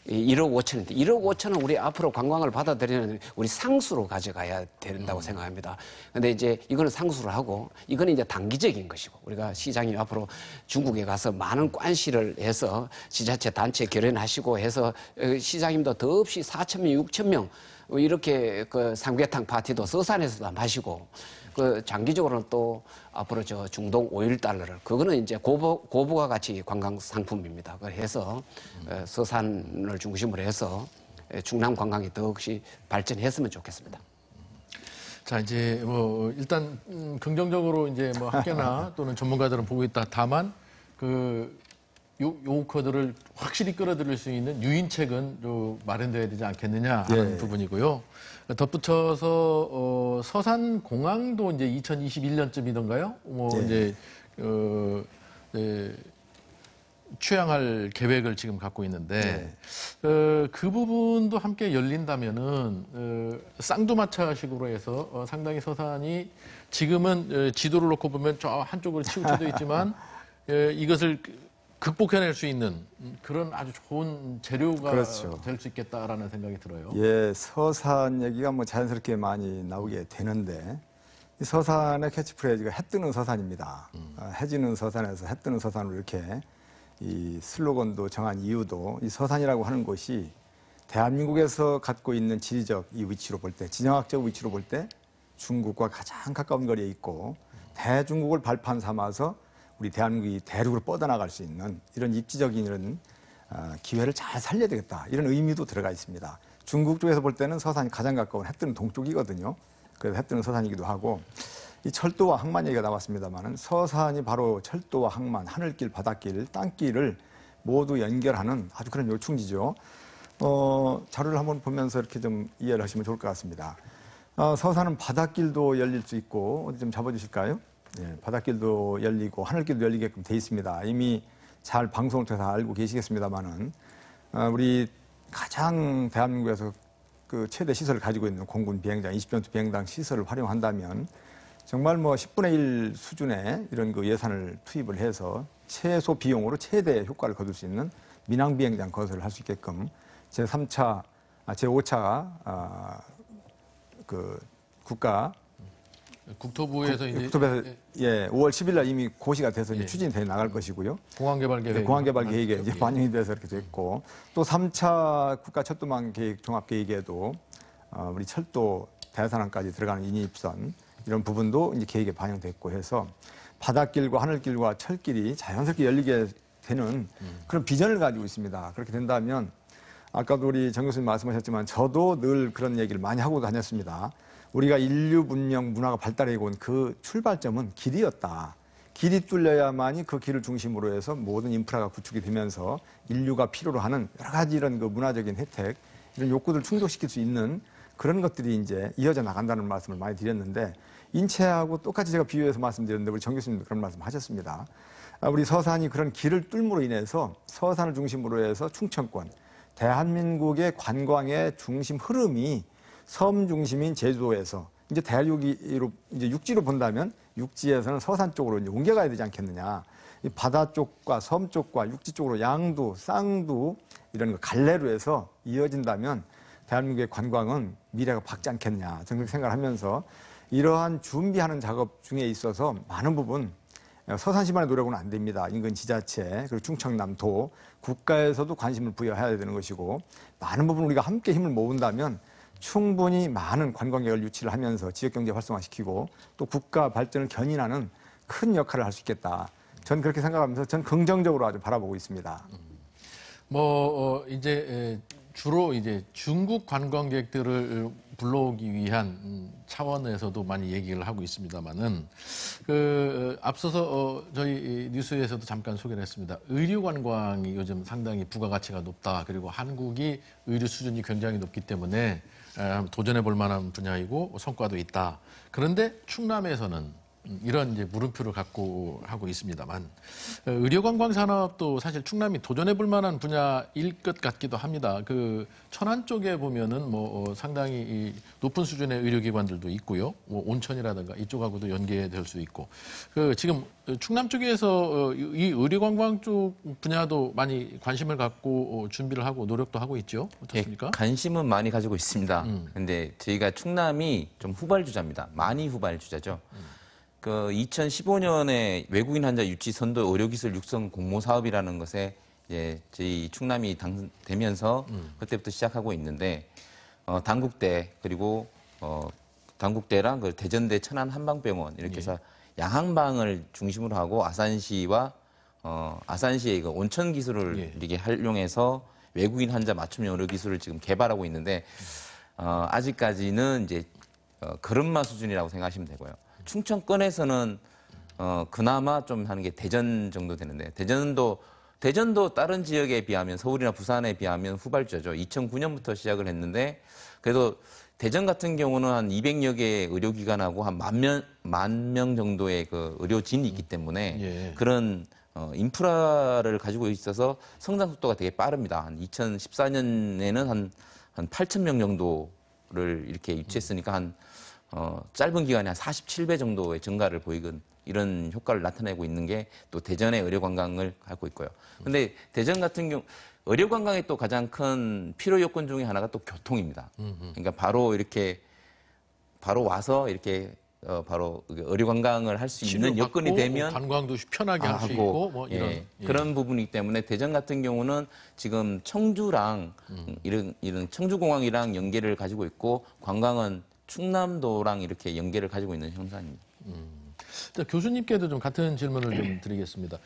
1억 5천인데 1억 5천은 우리 앞으로 관광을 받아들이는 우리 상수로 가져가야 된다고 생각합니다. 근데 이제 이거는 상수로 하고 이거는 이제 단기적인 것이고, 우리가 시장이 앞으로 중국에 가서 많은 관시를 해서 지자체 단체 결연하시고 해서 시장님도 더없이 4,000명, 6,000명 이렇게 그 삼계탕 파티도 서산에서도 마시고, 그 장기적으로는 또 앞으로 저 중동 오일 달러를, 그거는 이제 고부가 가치 관광 상품입니다. 그래서 서산을 중심으로 해서 충남 관광이 더욱이 발전했으면 좋겠습니다. 자, 이제 뭐 일단 긍정적으로 이제 뭐 학계나 또는 전문가들은 보고 있다. 다만 요 코드를 확실히 끌어들일 수 있는 유인책은 좀 마련돼야 되지 않겠느냐 하는 부분이고요. 덧붙여서 서산공항도 이제 2021년쯤이던가요? 뭐 이제 취향할 계획을 지금 갖고 있는데 그 부분도 함께 열린다면은 쌍두마차식으로 해서 상당히 서산이 지금은 지도를 놓고 보면 저 한쪽으로 치우쳐져 있지만 이것을 극복해낼 수 있는 그런 아주 좋은 재료가 그렇죠. 될 수 있겠다라는 생각이 들어요. 예, 서산 얘기가 뭐 자연스럽게 많이 나오게 되는데 이 서산의 캐치프레이즈가 해 뜨는 서산입니다. 해지는 서산에서 해 뜨는 서산으로 이렇게 이 슬로건도 정한 이유도 이 서산이라고 하는 곳이 대한민국에서 갖고 있는 지리적 이 위치로 볼 때, 지정학적 위치로 볼 때 중국과 가장 가까운 거리에 있고 대중국을 발판 삼아서 우리 대한민국이 대륙으로 뻗어나갈 수 있는 이런 입지적인 이런 기회를 잘 살려야 되겠다. 이런 의미도 들어가 있습니다. 중국 쪽에서 볼 때는 서산이 가장 가까운 해 뜨는 동쪽이거든요. 그래서 해 뜨는 서산이기도 하고 이 철도와 항만 얘기가 나왔습니다만은 서산이 바로 철도와 항만, 하늘길, 바닷길, 땅길을 모두 연결하는 아주 그런 요충지죠. 자료를 한번 보면서 이렇게 좀 이해를 하시면 좋을 것 같습니다. 서산은 바닷길도 열릴 수 있고 어디 좀 잡아주실까요? 예, 바닷길도 열리고 하늘길도 열리게끔 돼 있습니다. 이미 잘 방송을 통해서 알고 계시겠습니다만은 우리 가장 대한민국에서 그 최대 시설을 가지고 있는 공군 비행장, 20전투 비행장 시설을 활용한다면 정말 뭐 10분의 1 수준의 이런 그 예산을 투입을 해서 최소 비용으로 최대 효과를 거둘 수 있는 민항 비행장 건설을 할 수 있게끔 제5차 그 국가 국토부에서 이제 국토부에서 5월 10일 날 이미 고시가 돼서 이제 추진이 돼 나갈 것이고요. 공항개발 계획, 공항개발 계획에 이제 반영이 돼서 이렇게 됐고 또 3차 국가 철도망 계획 종합 계획에도 우리 철도 대산항까지 들어가는 인입선 이런 부분도 이제 계획에 반영됐고 해서 바닷길과 하늘길과 철길이 자연스럽게 열리게 되는 그런 비전을 가지고 있습니다. 그렇게 된다면 아까도 우리 정 교수님 말씀하셨지만 저도 늘 그런 얘기를 많이 하고 다녔습니다. 우리가 인류 문명 문화가 발달해 온 그 출발점은 길이었다. 길이 뚫려야만이 그 길을 중심으로 해서 모든 인프라가 구축이 되면서 인류가 필요로 하는 여러 가지 이런 그 문화적인 혜택, 이런 욕구들을 충족시킬 수 있는 그런 것들이 이제 이어져 나간다는 말씀을 많이 드렸는데 인체하고 똑같이 제가 비유해서 말씀드렸는데 우리 정 교수님도 그런 말씀 하셨습니다. 우리 서산이 그런 길을 뚫음으로 인해서 서산을 중심으로 해서 충청권, 대한민국의 관광의 중심 흐름이 섬 중심인 제주도에서 이제 대륙으로 이제 육지로 본다면 육지에서는 서산 쪽으로 이제 옮겨가야 되지 않겠느냐. 이 바다 쪽과 섬 쪽과 육지 쪽으로 양두, 쌍두 이런 거 갈래로 해서 이어진다면 대한민국의 관광은 미래가 밝지 않겠냐. 저는 그렇게 생각을 하면서 이러한 준비하는 작업 중에 있어서 많은 부분 서산시만의 노력은 안 됩니다. 인근 지자체 그리고 충청남도 국가에서도 관심을 부여해야 되는 것이고 많은 부분 우리가 함께 힘을 모은다면 충분히 많은 관광객을 유치를 하면서 지역경제 활성화시키고 또 국가 발전을 견인하는 큰 역할을 할 수 있겠다. 전 그렇게 생각하면서 전 긍정적으로 아주 바라보고 있습니다. 이제 주로 이제 중국 관광객들을 불러오기 위한 차원에서도 많이 얘기를 하고 있습니다만은 앞서서 저희 뉴스에서도 잠깐 소개를 했습니다. 의류 관광이 요즘 상당히 부가가치가 높다. 그리고 한국이 의류 수준이 굉장히 높기 때문에 도전해 볼 만한 분야이고 성과도 있다. 그런데 충남에서는 이런 이제 물음표를 갖고 하고 있습니다만 의료관광 산업도 사실 충남이 도전해 볼 만한 분야일 것 같기도 합니다. 그 천안 쪽에 보면은 상당히 높은 수준의 의료기관들도 있고요. 온천이라든가 이쪽하고도 연계될 수 있고 지금 충남 쪽에서 이 의료관광 쪽 분야도 많이 관심을 갖고 준비를 하고 노력도 하고 있죠. 어떻습니까? 예, 관심은 많이 가지고 있습니다. 근데 저희가 충남이 좀 후발주자입니다. 많이 후발주자죠. 2015년에 외국인 환자 유치 선도 의료기술 육성 공모 사업이라는 것에 이제 저희 충남이 당선되면서 그때부터 시작하고 있는데 단국대 그리고 단국대랑 그 대전대 천안 한방병원 이렇게 해서 양항방을 중심으로 하고 아산시와 아산시의 그 온천 기술을 이렇게 활용해서 외국인 환자 맞춤형 의료 기술을 지금 개발하고 있는데 아직까지는 이제 걸음마 수준이라고 생각하시면 되고요. 충청권에서는 그나마 좀 하는 게 대전 정도 되는데 대전도 다른 지역에 비하면 서울이나 부산에 비하면 후발주죠. 2009년부터 시작을 했는데 그래도 대전 같은 경우는 한 200여 개의 의료기관하고 한 10,000명 정도의 그 의료진이 있기 때문에 그런 인프라를 가지고 있어서 성장 속도가 되게 빠릅니다. 한 2014년에는 한 8,000명 정도를 이렇게 유치했으니까 짧은 기간에 한 47배 정도의 증가를 보이건 이런 효과를 나타내고 있는 게 또 대전의 의료 관광을 갖고 있고요. 근데 대전 같은 경우 의료 관광의 또 가장 큰 필요 요건 중에 하나가 또 교통입니다. 그러니까 바로 와서 이렇게 바로 의료 관광을 할 수 있는 여건이 되면 관광도 편하게 할 수 있고 뭐 이런 예, 그런 부분이기 때문에 대전 같은 경우는 지금 청주랑 이런 청주공항이랑 연계를 가지고 있고 관광은 충남도랑 이렇게 연계를 가지고 있는 형상입니다. 자, 교수님께도 좀 같은 질문을 좀 드리겠습니다.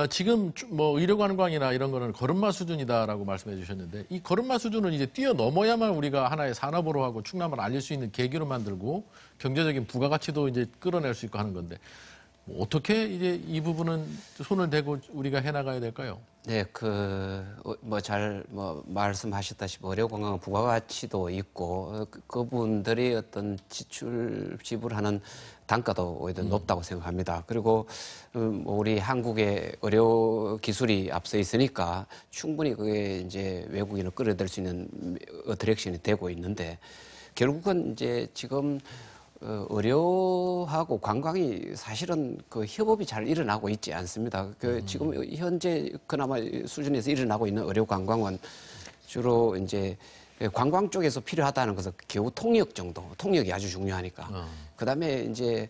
지금 뭐 의료관광이나 이런 거는 걸음마 수준이다라고 말씀해 주셨는데 이 걸음마 수준을 이제 뛰어넘어야만 우리가 하나의 산업으로 하고 충남을 알릴 수 있는 계기로 만들고 경제적인 부가가치도 이제 끌어낼 수 있고 하는 건데 뭐 어떻게 이제 이 부분은 손을 대고 우리가 해나가야 될까요? 네, 말씀하셨다시피 의료관광은 부가가치도 있고 그분들이 어떤 지불하는 단가도 오히려 높다고 생각합니다. 그리고 우리 한국의 의료 기술이 앞서 있으니까 충분히 그게 이제 외국인을 끌어들일 수 있는 어트랙션이 되고 있는데 결국은 이제 지금 의료하고 관광이 사실은 그 협업이 잘 일어나고 있지 않습니다. 지금 현재 그나마 수준에서 일어나고 있는 의료 관광은 주로 이제 관광 쪽에서 필요하다는 것은 겨우 통역 정도, 통역이 아주 중요하니까. 그다음에 이제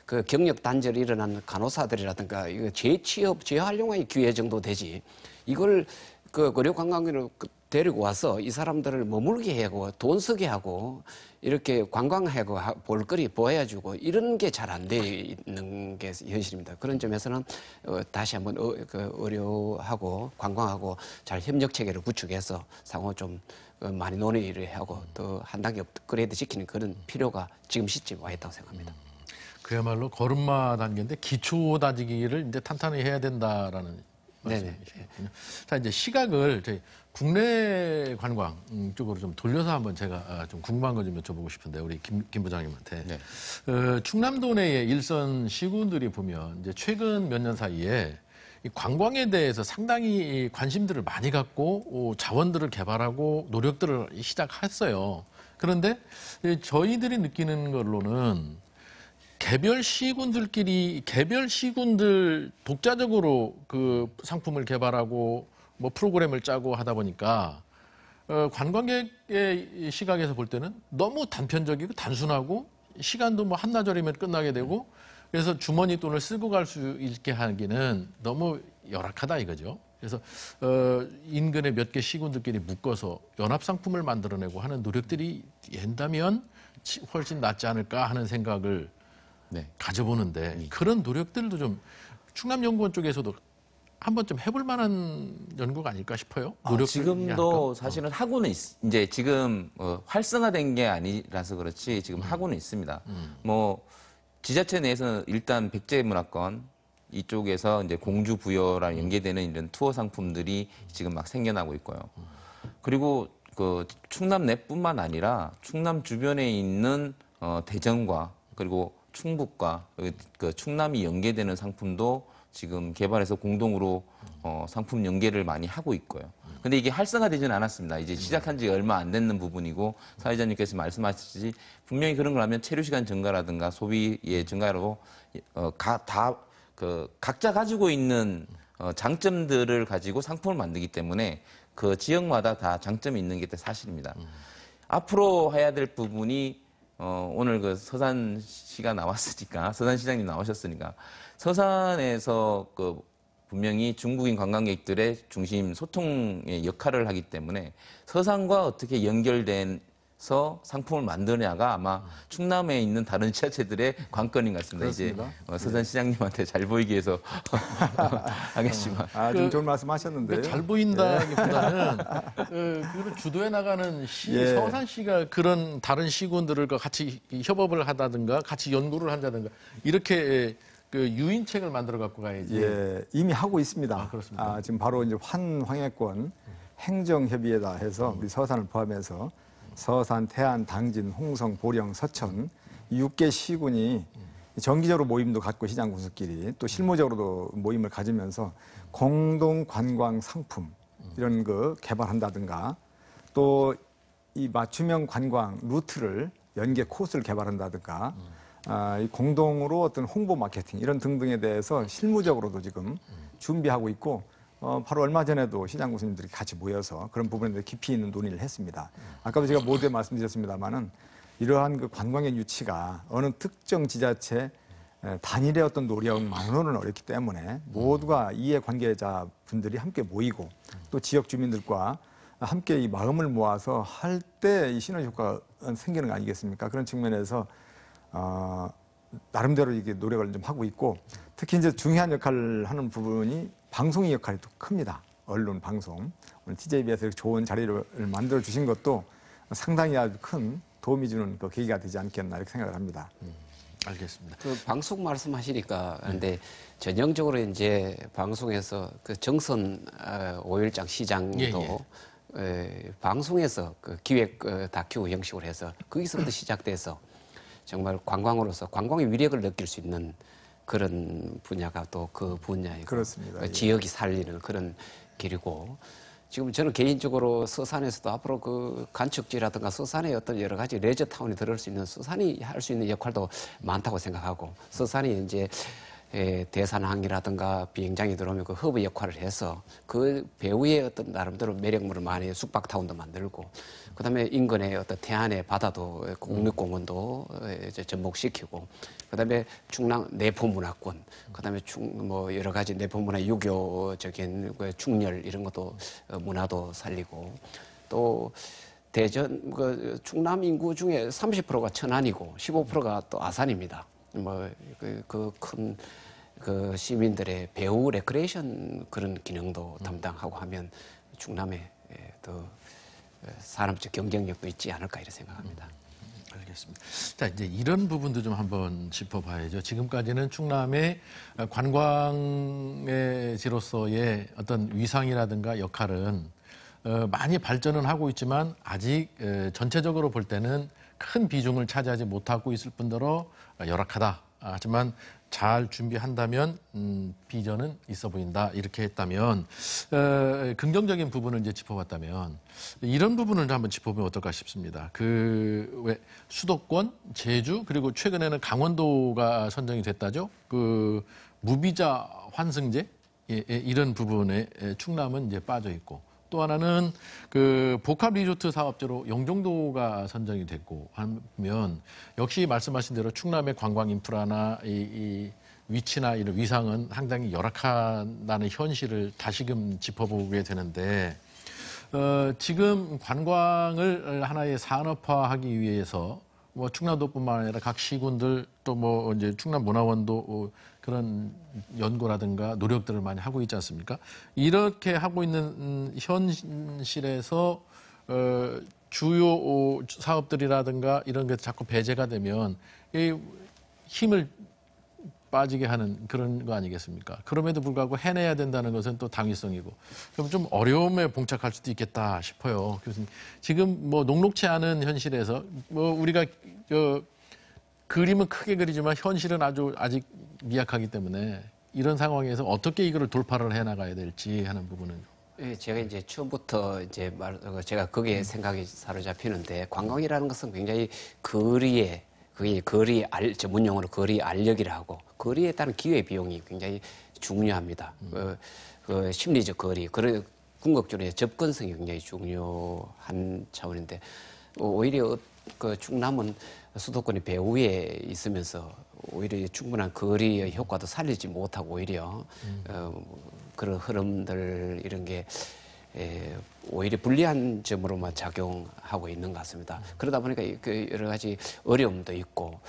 그 경력 단절이 일어난 간호사들이라든가 이거 재취업, 재활용의 기회 정도 되지. 이걸 그 의료 관광으로 데리고 와서 이 사람들을 머물게 하고 돈 쓰게 하고 이렇게 관광하고 볼거리 보여주고 이런 게 잘 안 돼 있는 게 현실입니다. 그런 점에서는 다시 한번 의료하고 관광하고 잘 협력 체계를 구축해서 상호 좀 많이 논의를 하고 또 한 단계 업그레이드 시키는 그런 필요가 지금 시점에 와 있다고 생각합니다. 그야말로 걸음마 단계인데 기초 다지기를 이제 탄탄히 해야 된다라는 말씀이시군요. 자, 이제 시각을 저희 국내 관광 쪽으로 좀 돌려서 한번 제가 좀 궁금한 거 좀 여쭤보고 싶은데 우리 김 부장님한테 네. 충남도 내의 일선 시군들이 보면 이제 최근 몇 년 사이에 이 관광에 대해서 상당히 관심들을 많이 갖고 자원들을 개발하고 노력들을 시작했어요. 그런데 저희들이 느끼는 걸로는 개별 시군들 독자적으로 그 상품을 개발하고 뭐 프로그램을 짜고 하다 보니까 관광객의 시각에서 볼 때는 너무 단편적이고 단순하고 시간도 뭐 한나절이면 끝나게 되고 그래서 주머니 돈을 쓰고 갈 수 있게 하기는 너무 열악하다 이거죠. 그래서 인근의 몇 개 시군들끼리 묶어서 연합 상품을 만들어내고 하는 노력들이 된다면 훨씬 낫지 않을까 하는 생각을 가져보는데 그런 노력들도 좀 충남연구원 쪽에서도 한번 좀 해볼 만한 연구가 아닐까 싶어요. 지금도 사실은 하고는 이제 지금 활성화된 게 아니라서 그렇지 지금 하고는 있습니다. 뭐 지자체 내에서는 일단 백제문화권 이쪽에서 이제 공주 부여랑 연계되는 이런 투어 상품들이 지금 막 생겨나고 있고요. 그리고 그 충남 내뿐만 아니라 충남 주변에 있는 대전과 그리고 충북과 그 충남이 연계되는 상품도 지금 개발해서 공동으로 상품 연계를 많이 하고 있고요. 근데 이게 활성화되지는 않았습니다. 이제 시작한 지 얼마 안 됐는 부분이고 사회자님께서 말씀하셨듯이 분명히 그런 걸 하면 체류 시간 증가라든가 소비의 증가로 각자 가지고 있는 장점들을 가지고 상품을 만들기 때문에 그 지역마다 다 장점이 있는 게 사실입니다. 앞으로 해야 될 부분이 오늘 그 서산시가 나왔으니까 서산 시장님 나오셨으니까 서산에서 그 분명히 중국인 관광객들의 중심 소통의 역할을 하기 때문에 서산과 어떻게 연결돼서 상품을 만드냐가 아마 충남에 있는 다른 지자체들의 관건인 것 같습니다. 그렇습니다. 이제 서산 시장님한테 잘 보이기 위해서 하겠지만 좀 좋은 말씀하셨는데요. 잘 보인다기보다는 그 주도해 나가는 서산시가 그런 다른 시군들과 같이 협업을 하다든가 같이 연구를 한다든가 이렇게 그 유인책을 만들어 갖고 가야지. 이미 하고 있습니다. 그렇습니다. 지금 바로 이제 환황해권 행정협의회다 해서 우리 서산을 포함해서 서산, 태안, 당진, 홍성, 보령, 서천 6개 시군이 정기적으로 모임도 갖고 시장 군수끼리 또 실무적으로도 모임을 가지면서 공동 관광 상품 이런 거 개발한다든가 또 이 맞춤형 관광 루트를 연계 코스를 개발한다든가 이 공동으로 어떤 홍보 마케팅 이런 등등에 대해서 실무적으로도 지금 준비하고 있고 바로 얼마 전에도 시장 군수님들이 같이 모여서 그런 부분에 대해 깊이 있는 논의를 했습니다. 아까도 제가 모두에 말씀드렸습니다마는 이러한 그 관광의 유치가 어느 특정 지자체 단일의 어떤 노력만으로는 어렵기 때문에 모두가 이해관계자 분들이 함께 모이고 또 지역 주민들과 함께 이 마음을 모아서 할 때 이 시너지 효과가 생기는 거 아니겠습니까? 그런 측면에서 나름대로 이게 노력을 좀 하고 있고 특히 이제 중요한 역할을 하는 부분이 방송의 역할이 또 큽니다. 언론 방송. 오늘 TJB에서 이렇게 좋은 자리를 만들어 주신 것도 상당히 아주 큰 도움이 주는 그 계기가 되지 않겠나 이렇게 생각을 합니다. 알겠습니다. 그 방송 말씀하시니까 근데 전형적으로 이제 방송에서 그 정선 5일장 시장도 방송에서 그 기획 다큐 형식으로 해서 거기서부터 시작돼서 정말 관광으로서 관광의 위력을 느낄 수 있는 그런 분야가 또 그 분야이고 그렇습니다. 그 지역이 살리는 그런 길이고 지금 저는 개인적으로 서산에서도 앞으로 그 간척지라든가 서산의 어떤 여러 가지 레저 타운이 들어올 수 있는 서산이 할 수 있는 역할도 많다고 생각하고 서산이 이제 대산항이라든가 비행장이 들어오면 그 허브 역할을 해서 그 배후에 어떤 나름대로 매력물을 많이 숙박타운도 만들고 그다음에 인근의 어떤 태안의 바다도 국립공원도 이제 접목시키고 그다음에 충남 내포문화권 그다음에 뭐 여러 가지 내포문화 유교적인 그 충렬 이런 것도 문화도 살리고 또 대전 그 충남 인구 중에 30%가 천안이고 15%가 또 아산입니다. 뭐 그 큰 그 시민들의 배우 레크레이션 그런 기능도 담당하고 하면 충남에 더 산업적 경쟁력도 있지 않을까 이렇게 생각합니다. 알겠습니다. 자, 이제 이런 부분도 좀 한번 짚어봐야죠. 지금까지는 충남의 관광의 지로서의 어떤 위상이라든가 역할은 많이 발전은 하고 있지만 아직 전체적으로 볼 때는 큰 비중을 차지하지 못하고 있을 뿐더러 열악하다. 하지만 잘 준비한다면 비전은 있어 보인다. 이렇게 했다면 긍정적인 부분을 이제 짚어봤다면 이런 부분을 한번 짚어보면 어떨까 싶습니다. 그 왜 수도권, 제주 그리고 최근에는 강원도가 선정이 됐다죠. 그 무비자 환승제 이런 부분에 충남은 이제 빠져 있고. 또 하나는 그 복합 리조트 사업제로 영종도가 선정이 됐고 하면 역시 말씀하신 대로 충남의 관광 인프라나 이 위치나 이런 위상은 상당히 열악하다는 현실을 다시금 짚어보게 되는데 지금 관광을 하나의 산업화하기 위해서 뭐 충남도뿐만 아니라 각 시군들 또 뭐 이제 충남문화원도 그런 연구라든가 노력들을 많이 하고 있지 않습니까? 이렇게 하고 있는 현실에서 주요 사업들이라든가 이런 게 자꾸 배제가 되면 이 힘을 빠지게 하는 그런 거 아니겠습니까? 그럼에도 불구하고 해내야 된다는 것은 또 당위성이고 그럼 좀 어려움에 봉착할 수도 있겠다 싶어요. 교수님, 지금 뭐 녹록치 않은 현실에서 뭐 우리가 그림은 크게 그리지만 현실은 아직 미약하기 때문에 이런 상황에서 어떻게 이거를 돌파를 해나가야 될지 하는 부분은. 예, 제가 이제 처음부터 이제 제가 거기에 생각이 사로잡히는데 관광이라는 것은 굉장히 그게 전문용어로 거리 알력이라 하고 거리에 따른 기회 비용이 굉장히 중요합니다. 그 심리적 거리, 궁극적으로 접근성이 굉장히 중요한 차원인데 오히려 그 충남은 수도권이 배후에 있으면서 오히려 충분한 거리의 효과도 살리지 못하고 오히려 그런 흐름들 이런 게 오히려 불리한 점으로만 작용하고 있는 것 같습니다. 그러다 보니까 그 여러 가지 어려움도 있고.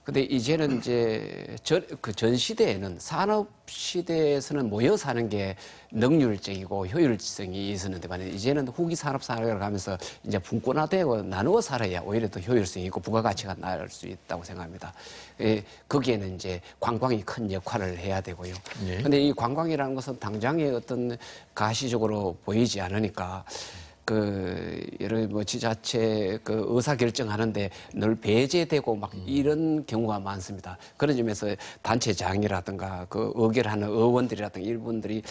근데 이제는 이제 전 시대에는 산업 시대에서는 모여 사는 게 능률적이고 효율성이 있었는데 만약 이제는 후기 산업 사회를 가면서 이제 분권화되고 나누어 살아야 오히려 더 효율성이 있고 부가가치가 날 수 있다고 생각합니다. 거기에는 이제 관광이 큰 역할을 해야 되고요. 근데 이 관광이라는 것은 당장의 어떤 가시적으로 보이지 않으니까 여러 지자체 의사 결정하는데 늘 배제되고 막 이런 경우가 많습니다. 그런 점에서 단체장이라든가 의결하는 의원들이라든가 이분들이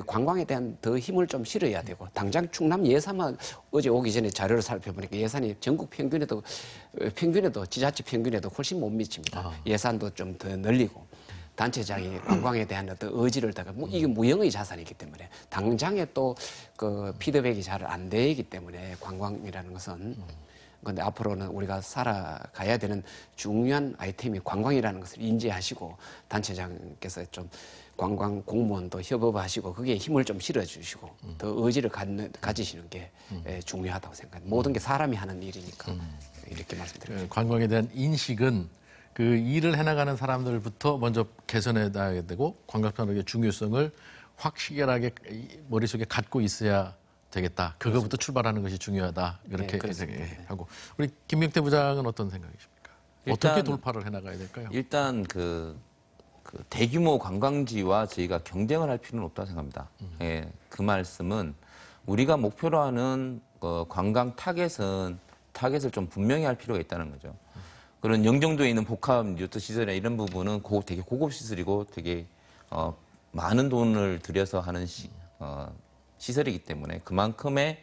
관광에 대한 더 힘을 좀 실어야 되고, 당장 충남 예산만 어제 오기 전에 자료를 살펴보니까 예산이 전국 평균에도 지자체 평균에도 훨씬 못 미칩니다. 예산도 좀 더 늘리고. 단체장이 관광에 대한 어떤 의지를 다가 이게 무형의 자산이기 때문에 당장에 또 피드백이 잘 안 되기 때문에 관광이라는 것은 근데 앞으로는 우리가 살아가야 되는 중요한 아이템이 관광이라는 것을 인지하시고 단체장께서 좀 관광 공무원도 협업하시고 거기에 힘을 좀 실어주시고 더 의지를 가지시는 게 중요하다고 생각합니다. 모든 게 사람이 하는 일이니까 이렇게 말씀드립니다. 관광에 대한 인식은 그 일을 해나가는 사람들부터 먼저 개선해 나가야 되고 관광산업의 중요성을 확실하게 머릿속에 갖고 있어야 되겠다. 그거부터 출발하는 것이 중요하다. 그렇게 생각하고 우리 김명태 부장은 어떤 생각이십니까? 어떻게 돌파를 해나가야 될까요? 일단 그 대규모 관광지와 저희가 경쟁을 할 필요는 없다고 생각합니다. 예, 그 말씀은 우리가 목표로 하는 관광 타겟을 좀 분명히 할 필요가 있다는 거죠. 그런 영종도에 있는 복합 리조트 시설이나 이런 부분은 되게 고급 시설이고 되게 많은 돈을 들여서 하는 시설이기 때문에 그만큼의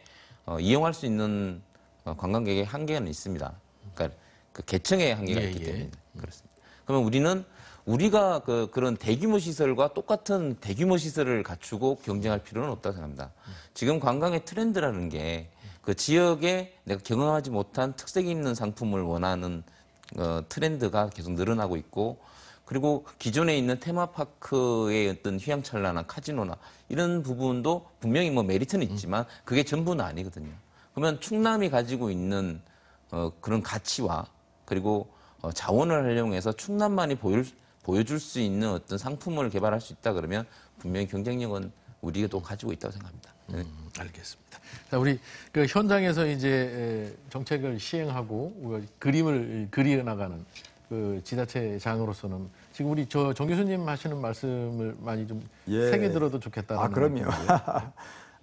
이용할 수 있는 관광객의 한계는 있습니다. 그러니까 그 계층의 한계가 있기 때문에 그렇습니다. 그러면 우리가 그런 대규모 시설과 똑같은 대규모 시설을 갖추고 경쟁할 필요는 없다고 생각합니다. 지금 관광의 트렌드라는 게 그 지역에 내가 경험하지 못한 특색 있는 상품을 원하는 트렌드가 계속 늘어나고 있고, 그리고 기존에 있는 테마파크의 어떤 휘황찬란한 카지노나 이런 부분도 분명히 메리트는 있지만 그게 전부는 아니거든요. 그러면 충남이 가지고 있는 그런 가치와 그리고 자원을 활용해서 충남만이 보여줄 수 있는 어떤 상품을 개발할 수 있다 그러면 분명히 경쟁력은 우리가 또 가지고 있다고 생각합니다. 알겠습니다. 자, 우리 그 현장에서 이제 정책을 시행하고 그림을 그려나가는 그 지자체장으로서는 지금 우리 정 교수님 하시는 말씀을 많이 좀 새겨 들어도 좋겠다는. 그럼요.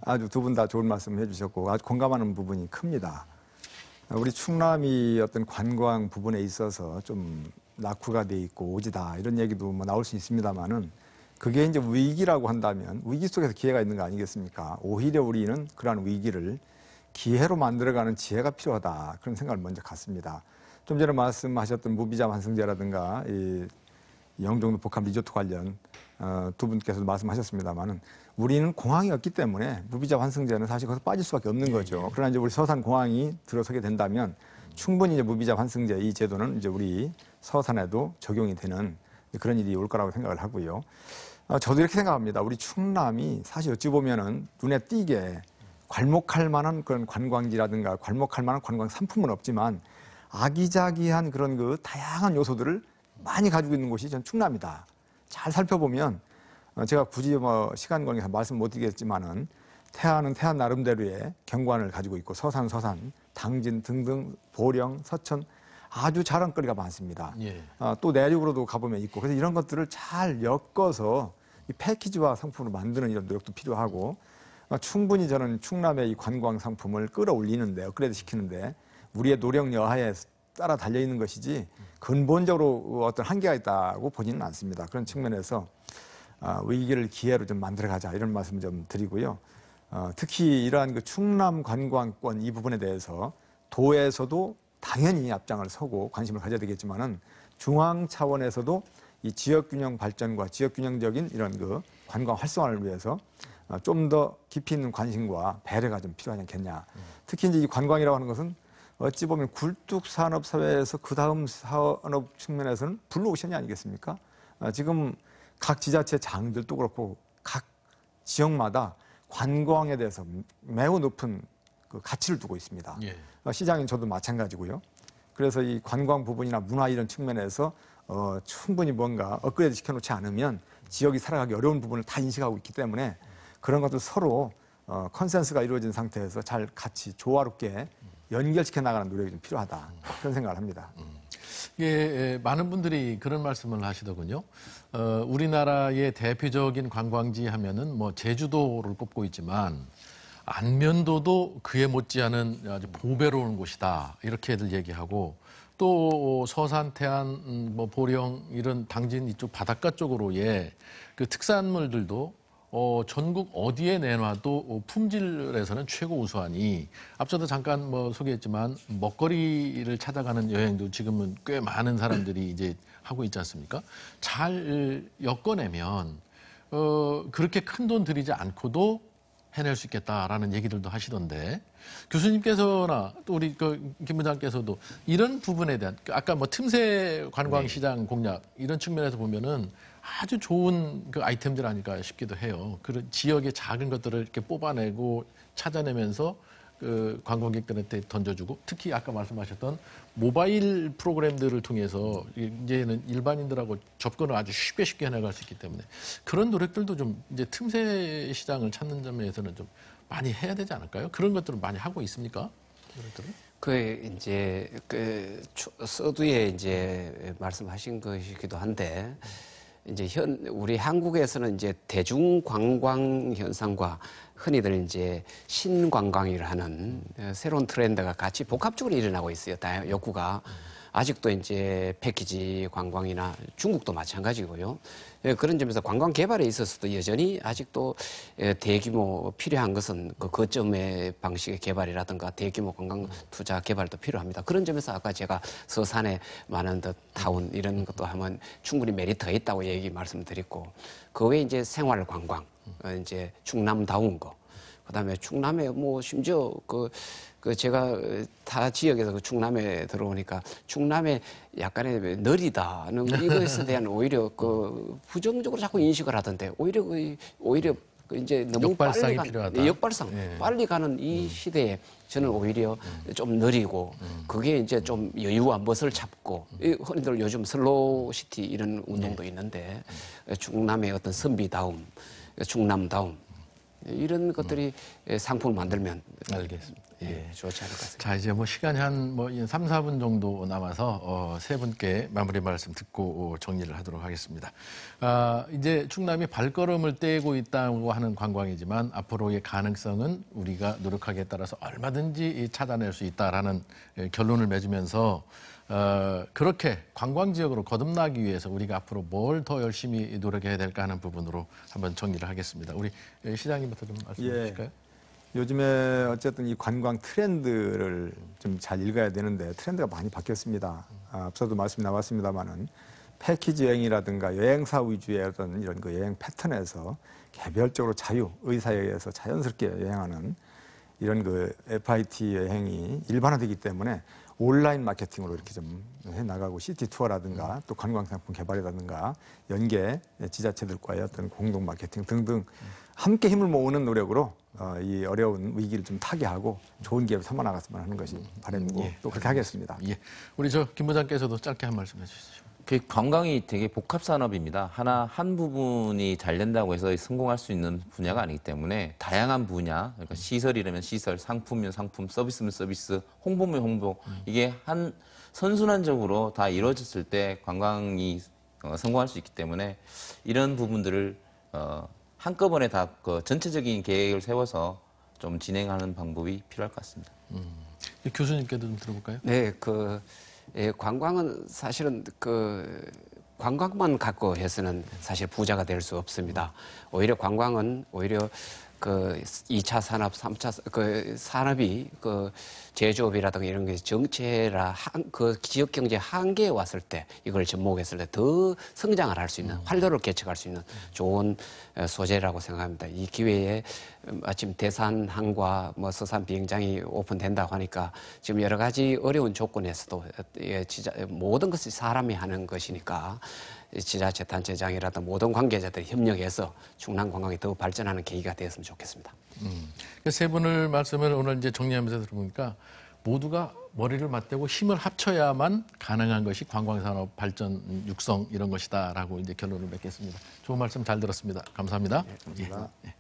아주 두 분 다 좋은 말씀 해주셨고 아주 공감하는 부분이 큽니다. 우리 충남이 어떤 관광 부분에 있어서 좀 낙후가 돼 있고 오지다 이런 얘기도 나올 수 있습니다만은 그게 이제 위기라고 한다면 위기 속에서 기회가 있는 거 아니겠습니까? 오히려 우리는 그러한 위기를 기회로 만들어가는 지혜가 필요하다 그런 생각을 먼저 갖습니다. 좀 전에 말씀하셨던 무비자 환승제라든가 이 영종도 복합 리조트 관련 두 분께서도 말씀하셨습니다만은 우리는 공항이 없기 때문에 무비자 환승제는 사실 거기서 빠질 수밖에 없는 거죠. 그러나 이제 우리 서산 공항이 들어서게 된다면 충분히 이제 무비자 환승제 이 제도는 이제 우리 서산에도 적용이 되는 그런 일이 올 거라고 생각을 하고요. 저도 이렇게 생각합니다. 우리 충남이 사실 어찌 보면은 눈에 띄게 괄목할 만한 그런 관광지라든가 괄목할 만한 관광 상품은 없지만 아기자기한 그런 그 다양한 요소들을 많이 가지고 있는 곳이 전 충남이다. 잘 살펴보면 제가 굳이 시간 관계상 말씀 못 드리겠지만은 태안은 태안 나름대로의 경관을 가지고 있고 서산, 당진 등등 보령, 서천 아주 자랑거리가 많습니다. 또 내륙으로도 가보면 있고 그래서 이런 것들을 잘 엮어서 이 패키지화 상품으로 만드는 이런 노력도 필요하고 충분히 저는 충남의 이 관광 상품을 끌어올리는데 업그레이드 시키는데 우리의 노력 여하에 따라 달려있는 것이지 근본적으로 어떤 한계가 있다고 보지는 않습니다. 그런 측면에서 위기를 기회로 좀 만들어가자 이런 말씀 좀 드리고요. 특히 이러한 그 충남 관광권 이 부분에 대해서 도에서도 당연히 앞장을 서고 관심을 가져야 되겠지만은 중앙 차원에서도 이 지역균형 발전과 지역균형적인 이런 그 관광 활성화를 위해서 좀 더 깊이 있는 관심과 배려가 좀 필요하지 않겠냐. 특히 이제 이 관광이라고 하는 것은 어찌 보면 굴뚝 산업 사회에서 그 다음 산업 측면에서는 블루오션이 아니겠습니까? 지금 각 지자체 장들도 그렇고 각 지역마다 관광에 대해서 매우 높은 그 가치를 두고 있습니다. 시장인 저도 마찬가지고요. 그래서 이 관광 부분이나 문화 이런 측면에서 충분히 뭔가 업그레이드 시켜놓지 않으면 지역이 살아가기 어려운 부분을 다 인식하고 있기 때문에 그런 것들 서로 컨센서스가 이루어진 상태에서 잘 같이 조화롭게 연결시켜 나가는 노력이 좀 필요하다 그런 생각을 합니다. 예, 많은 분들이 그런 말씀을 하시더군요. 우리나라의 대표적인 관광지 하면은 뭐 제주도를 꼽고 있지만 안면도도 그에 못지않은 아주 보배로운 곳이다. 이렇게들 얘기하고 또 서산, 태안, 뭐 보령 이런 당진 이쪽 바닷가 쪽으로의 그 특산물들도 전국 어디에 내놔도 품질에서는 최고 우수하니 앞서도 잠깐 뭐 소개했지만 먹거리를 찾아가는 여행도 지금은 꽤 많은 사람들이 이제 하고 있지 않습니까? 잘 엮어내면 그렇게 큰 돈 들이지 않고도 해낼 수 있겠다라는 얘기들도 하시던데 교수님께서나 또 우리 김 부장께서도 이런 부분에 대한 아까 뭐 틈새 관광시장 공략 이런 측면에서 보면은 아주 좋은 그 아이템들 아닐까 싶기도 해요. 그런 지역의 작은 것들을 이렇게 뽑아내고 찾아내면서 그 관광객들한테 던져주고 특히 아까 말씀하셨던 모바일 프로그램들을 통해서 이제는 일반인들하고 접근을 아주 쉽게 해나갈 수 있기 때문에 그런 노력들도 좀 이제 틈새 시장을 찾는 점에서는 좀 많이 해야 되지 않을까요? 그런 것들은 많이 하고 있습니까? 노력들은? 그 이제 그 서두에 이제 말씀하신 것이기도 한데 이제 우리 한국에서는 이제 대중 관광 현상과 흔히들 이제 신관광이라 하는 새로운 트렌드가 같이 복합적으로 일어나고 있어요. 욕구가. 아직도 이제 패키지 관광이나 중국도 마찬가지고요. 그런 점에서 관광 개발에 있어서도 여전히 아직도 대규모 필요한 것은 그 거점의 방식의 개발이라든가 대규모 관광 투자 개발도 필요합니다. 그런 점에서 아까 제가 서산에 많은 더 타운 이런 것도 하면 충분히 메리트가 있다고 말씀드렸고 그 외에 이제 생활 관광 이제 충남다운 거 그다음에 충남에 뭐 심지어 그 제가 타 지역에서 그 충남에 들어오니까 충남에 약간의 느리다는 이것에 대한 오히려 그 부정적으로 자꾸 인식을 하던데 오히려 이제 너무 역발상이 빨리 필요하다. 역발상 예. 빨리 가는 이 시대에 저는 오히려 좀 느리고 그게 이제 좀 여유와 멋을 찾고 흔히들 요즘 슬로우 시티 이런 운동도 있는데 충남의 어떤 선비다움, 충남다움 이런 것들이 상품을 만들면 알겠습니다. 예. 좋지 않을 것 같습니다. 자, 이제 뭐 시간이 한 3, 4분 정도 남아서 세 분께 마무리 말씀 듣고 정리를 하도록 하겠습니다. 이제 충남이 발걸음을 떼고 있다고 하는 관광이지만 앞으로의 가능성은 우리가 노력하기에 따라서 얼마든지 찾아낼 수 있다라는 결론을 맺으면서 그렇게 관광 지역으로 거듭나기 위해서 우리가 앞으로 뭘 더 열심히 노력해야 될까 하는 부분으로 한번 정리를 하겠습니다. 우리 시장님부터 좀 말씀해 주실까요? 요즘에 어쨌든 이 관광 트렌드를 좀 잘 읽어야 되는데 트렌드가 많이 바뀌었습니다. 앞서도 말씀이 나왔습니다만은 패키지 여행이라든가 여행사 위주의 어떤 이런 그 여행 패턴에서 개별적으로 의사에 의해서 자연스럽게 여행하는 이런 그 FIT 여행이 일반화되기 때문에 온라인 마케팅으로 이렇게 좀 해나가고 시티 투어라든가 또 관광 상품 개발이라든가 연계 지자체들과의 어떤 공동 마케팅 등등 함께 힘을 모으는 노력으로 이 어려운 위기를 좀 타개하고 좋은 기회를 삼아 나갔으면 하는 것이 바람이고 또 그렇게 하겠습니다. 예. 우리 김 부장께서도 짧게 한 말씀 해주시죠. 그 관광이 되게 복합 산업입니다. 한 부분이 잘 된다고 해서 성공할 수 있는 분야가 아니기 때문에 다양한 분야, 그러니까 시설이라면 시설, 상품이면 상품, 서비스면 서비스, 홍보면 홍보 이게 선순환적으로 다 이루어졌을 때 관광이 성공할 수 있기 때문에 이런 부분들을 한꺼번에 다 그 전체적인 계획을 세워서 좀 진행하는 방법이 필요할 것 같습니다. 교수님께도 좀 들어볼까요? 네, 관광은 사실은 관광만 갖고 해서는 사실 부자가 될 수 없습니다. 오히려 관광은 오히려 2차 산업, 3차 산업이 제조업이라든가 이런 게 정체라 지역 경제 한계에 왔을 때 이걸 접목했을 때 더 성장을 할 수 있는 활로를 개척할 수 있는 좋은 소재라고 생각합니다. 이 기회에 마침 대산항과 서산 비행장이 오픈된다고 하니까 지금 여러 가지 어려운 조건에서도 모든 것이 사람이 하는 것이니까 지자체 단체장이라든 모든 관계자들이 협력해서 충남 관광이 더 발전하는 계기가 되었으면 좋겠습니다. 세 분을 말씀을 오늘 이제 정리하면서 들어보니까 모두가 머리를 맞대고 힘을 합쳐야만 가능한 것이 관광산업 발전 육성 이런 것이다라고 이제 결론을 맺겠습니다. 좋은 말씀 잘 들었습니다. 감사합니다. 네, 감사합니다. 예.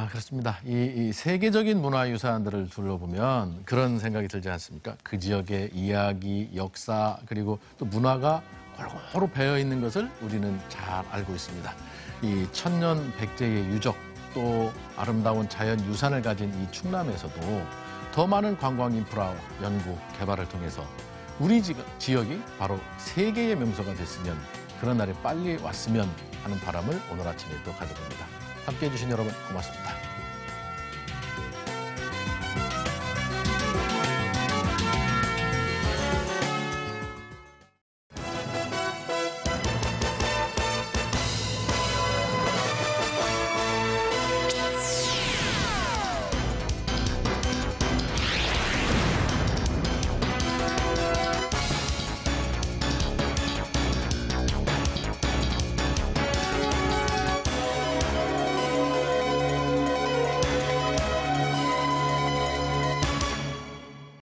그렇습니다. 이 세계적인 문화유산들을 둘러보면 그런 생각이 들지 않습니까? 그 지역의 이야기, 역사 그리고 또 문화가 골고루 배어 있는 것을 우리는 잘 알고 있습니다. 이 천년 백제의 유적, 또 아름다운 자연 유산을 가진 이 충남에서도 더 많은 관광 인프라 연구 개발을 통해서 우리 지역이 바로 세계의 명소가 됐으면 그런 날이 빨리 왔으면 하는 바람을 오늘 아침에 또 가져봅니다. 함께해 주신 여러분 고맙습니다.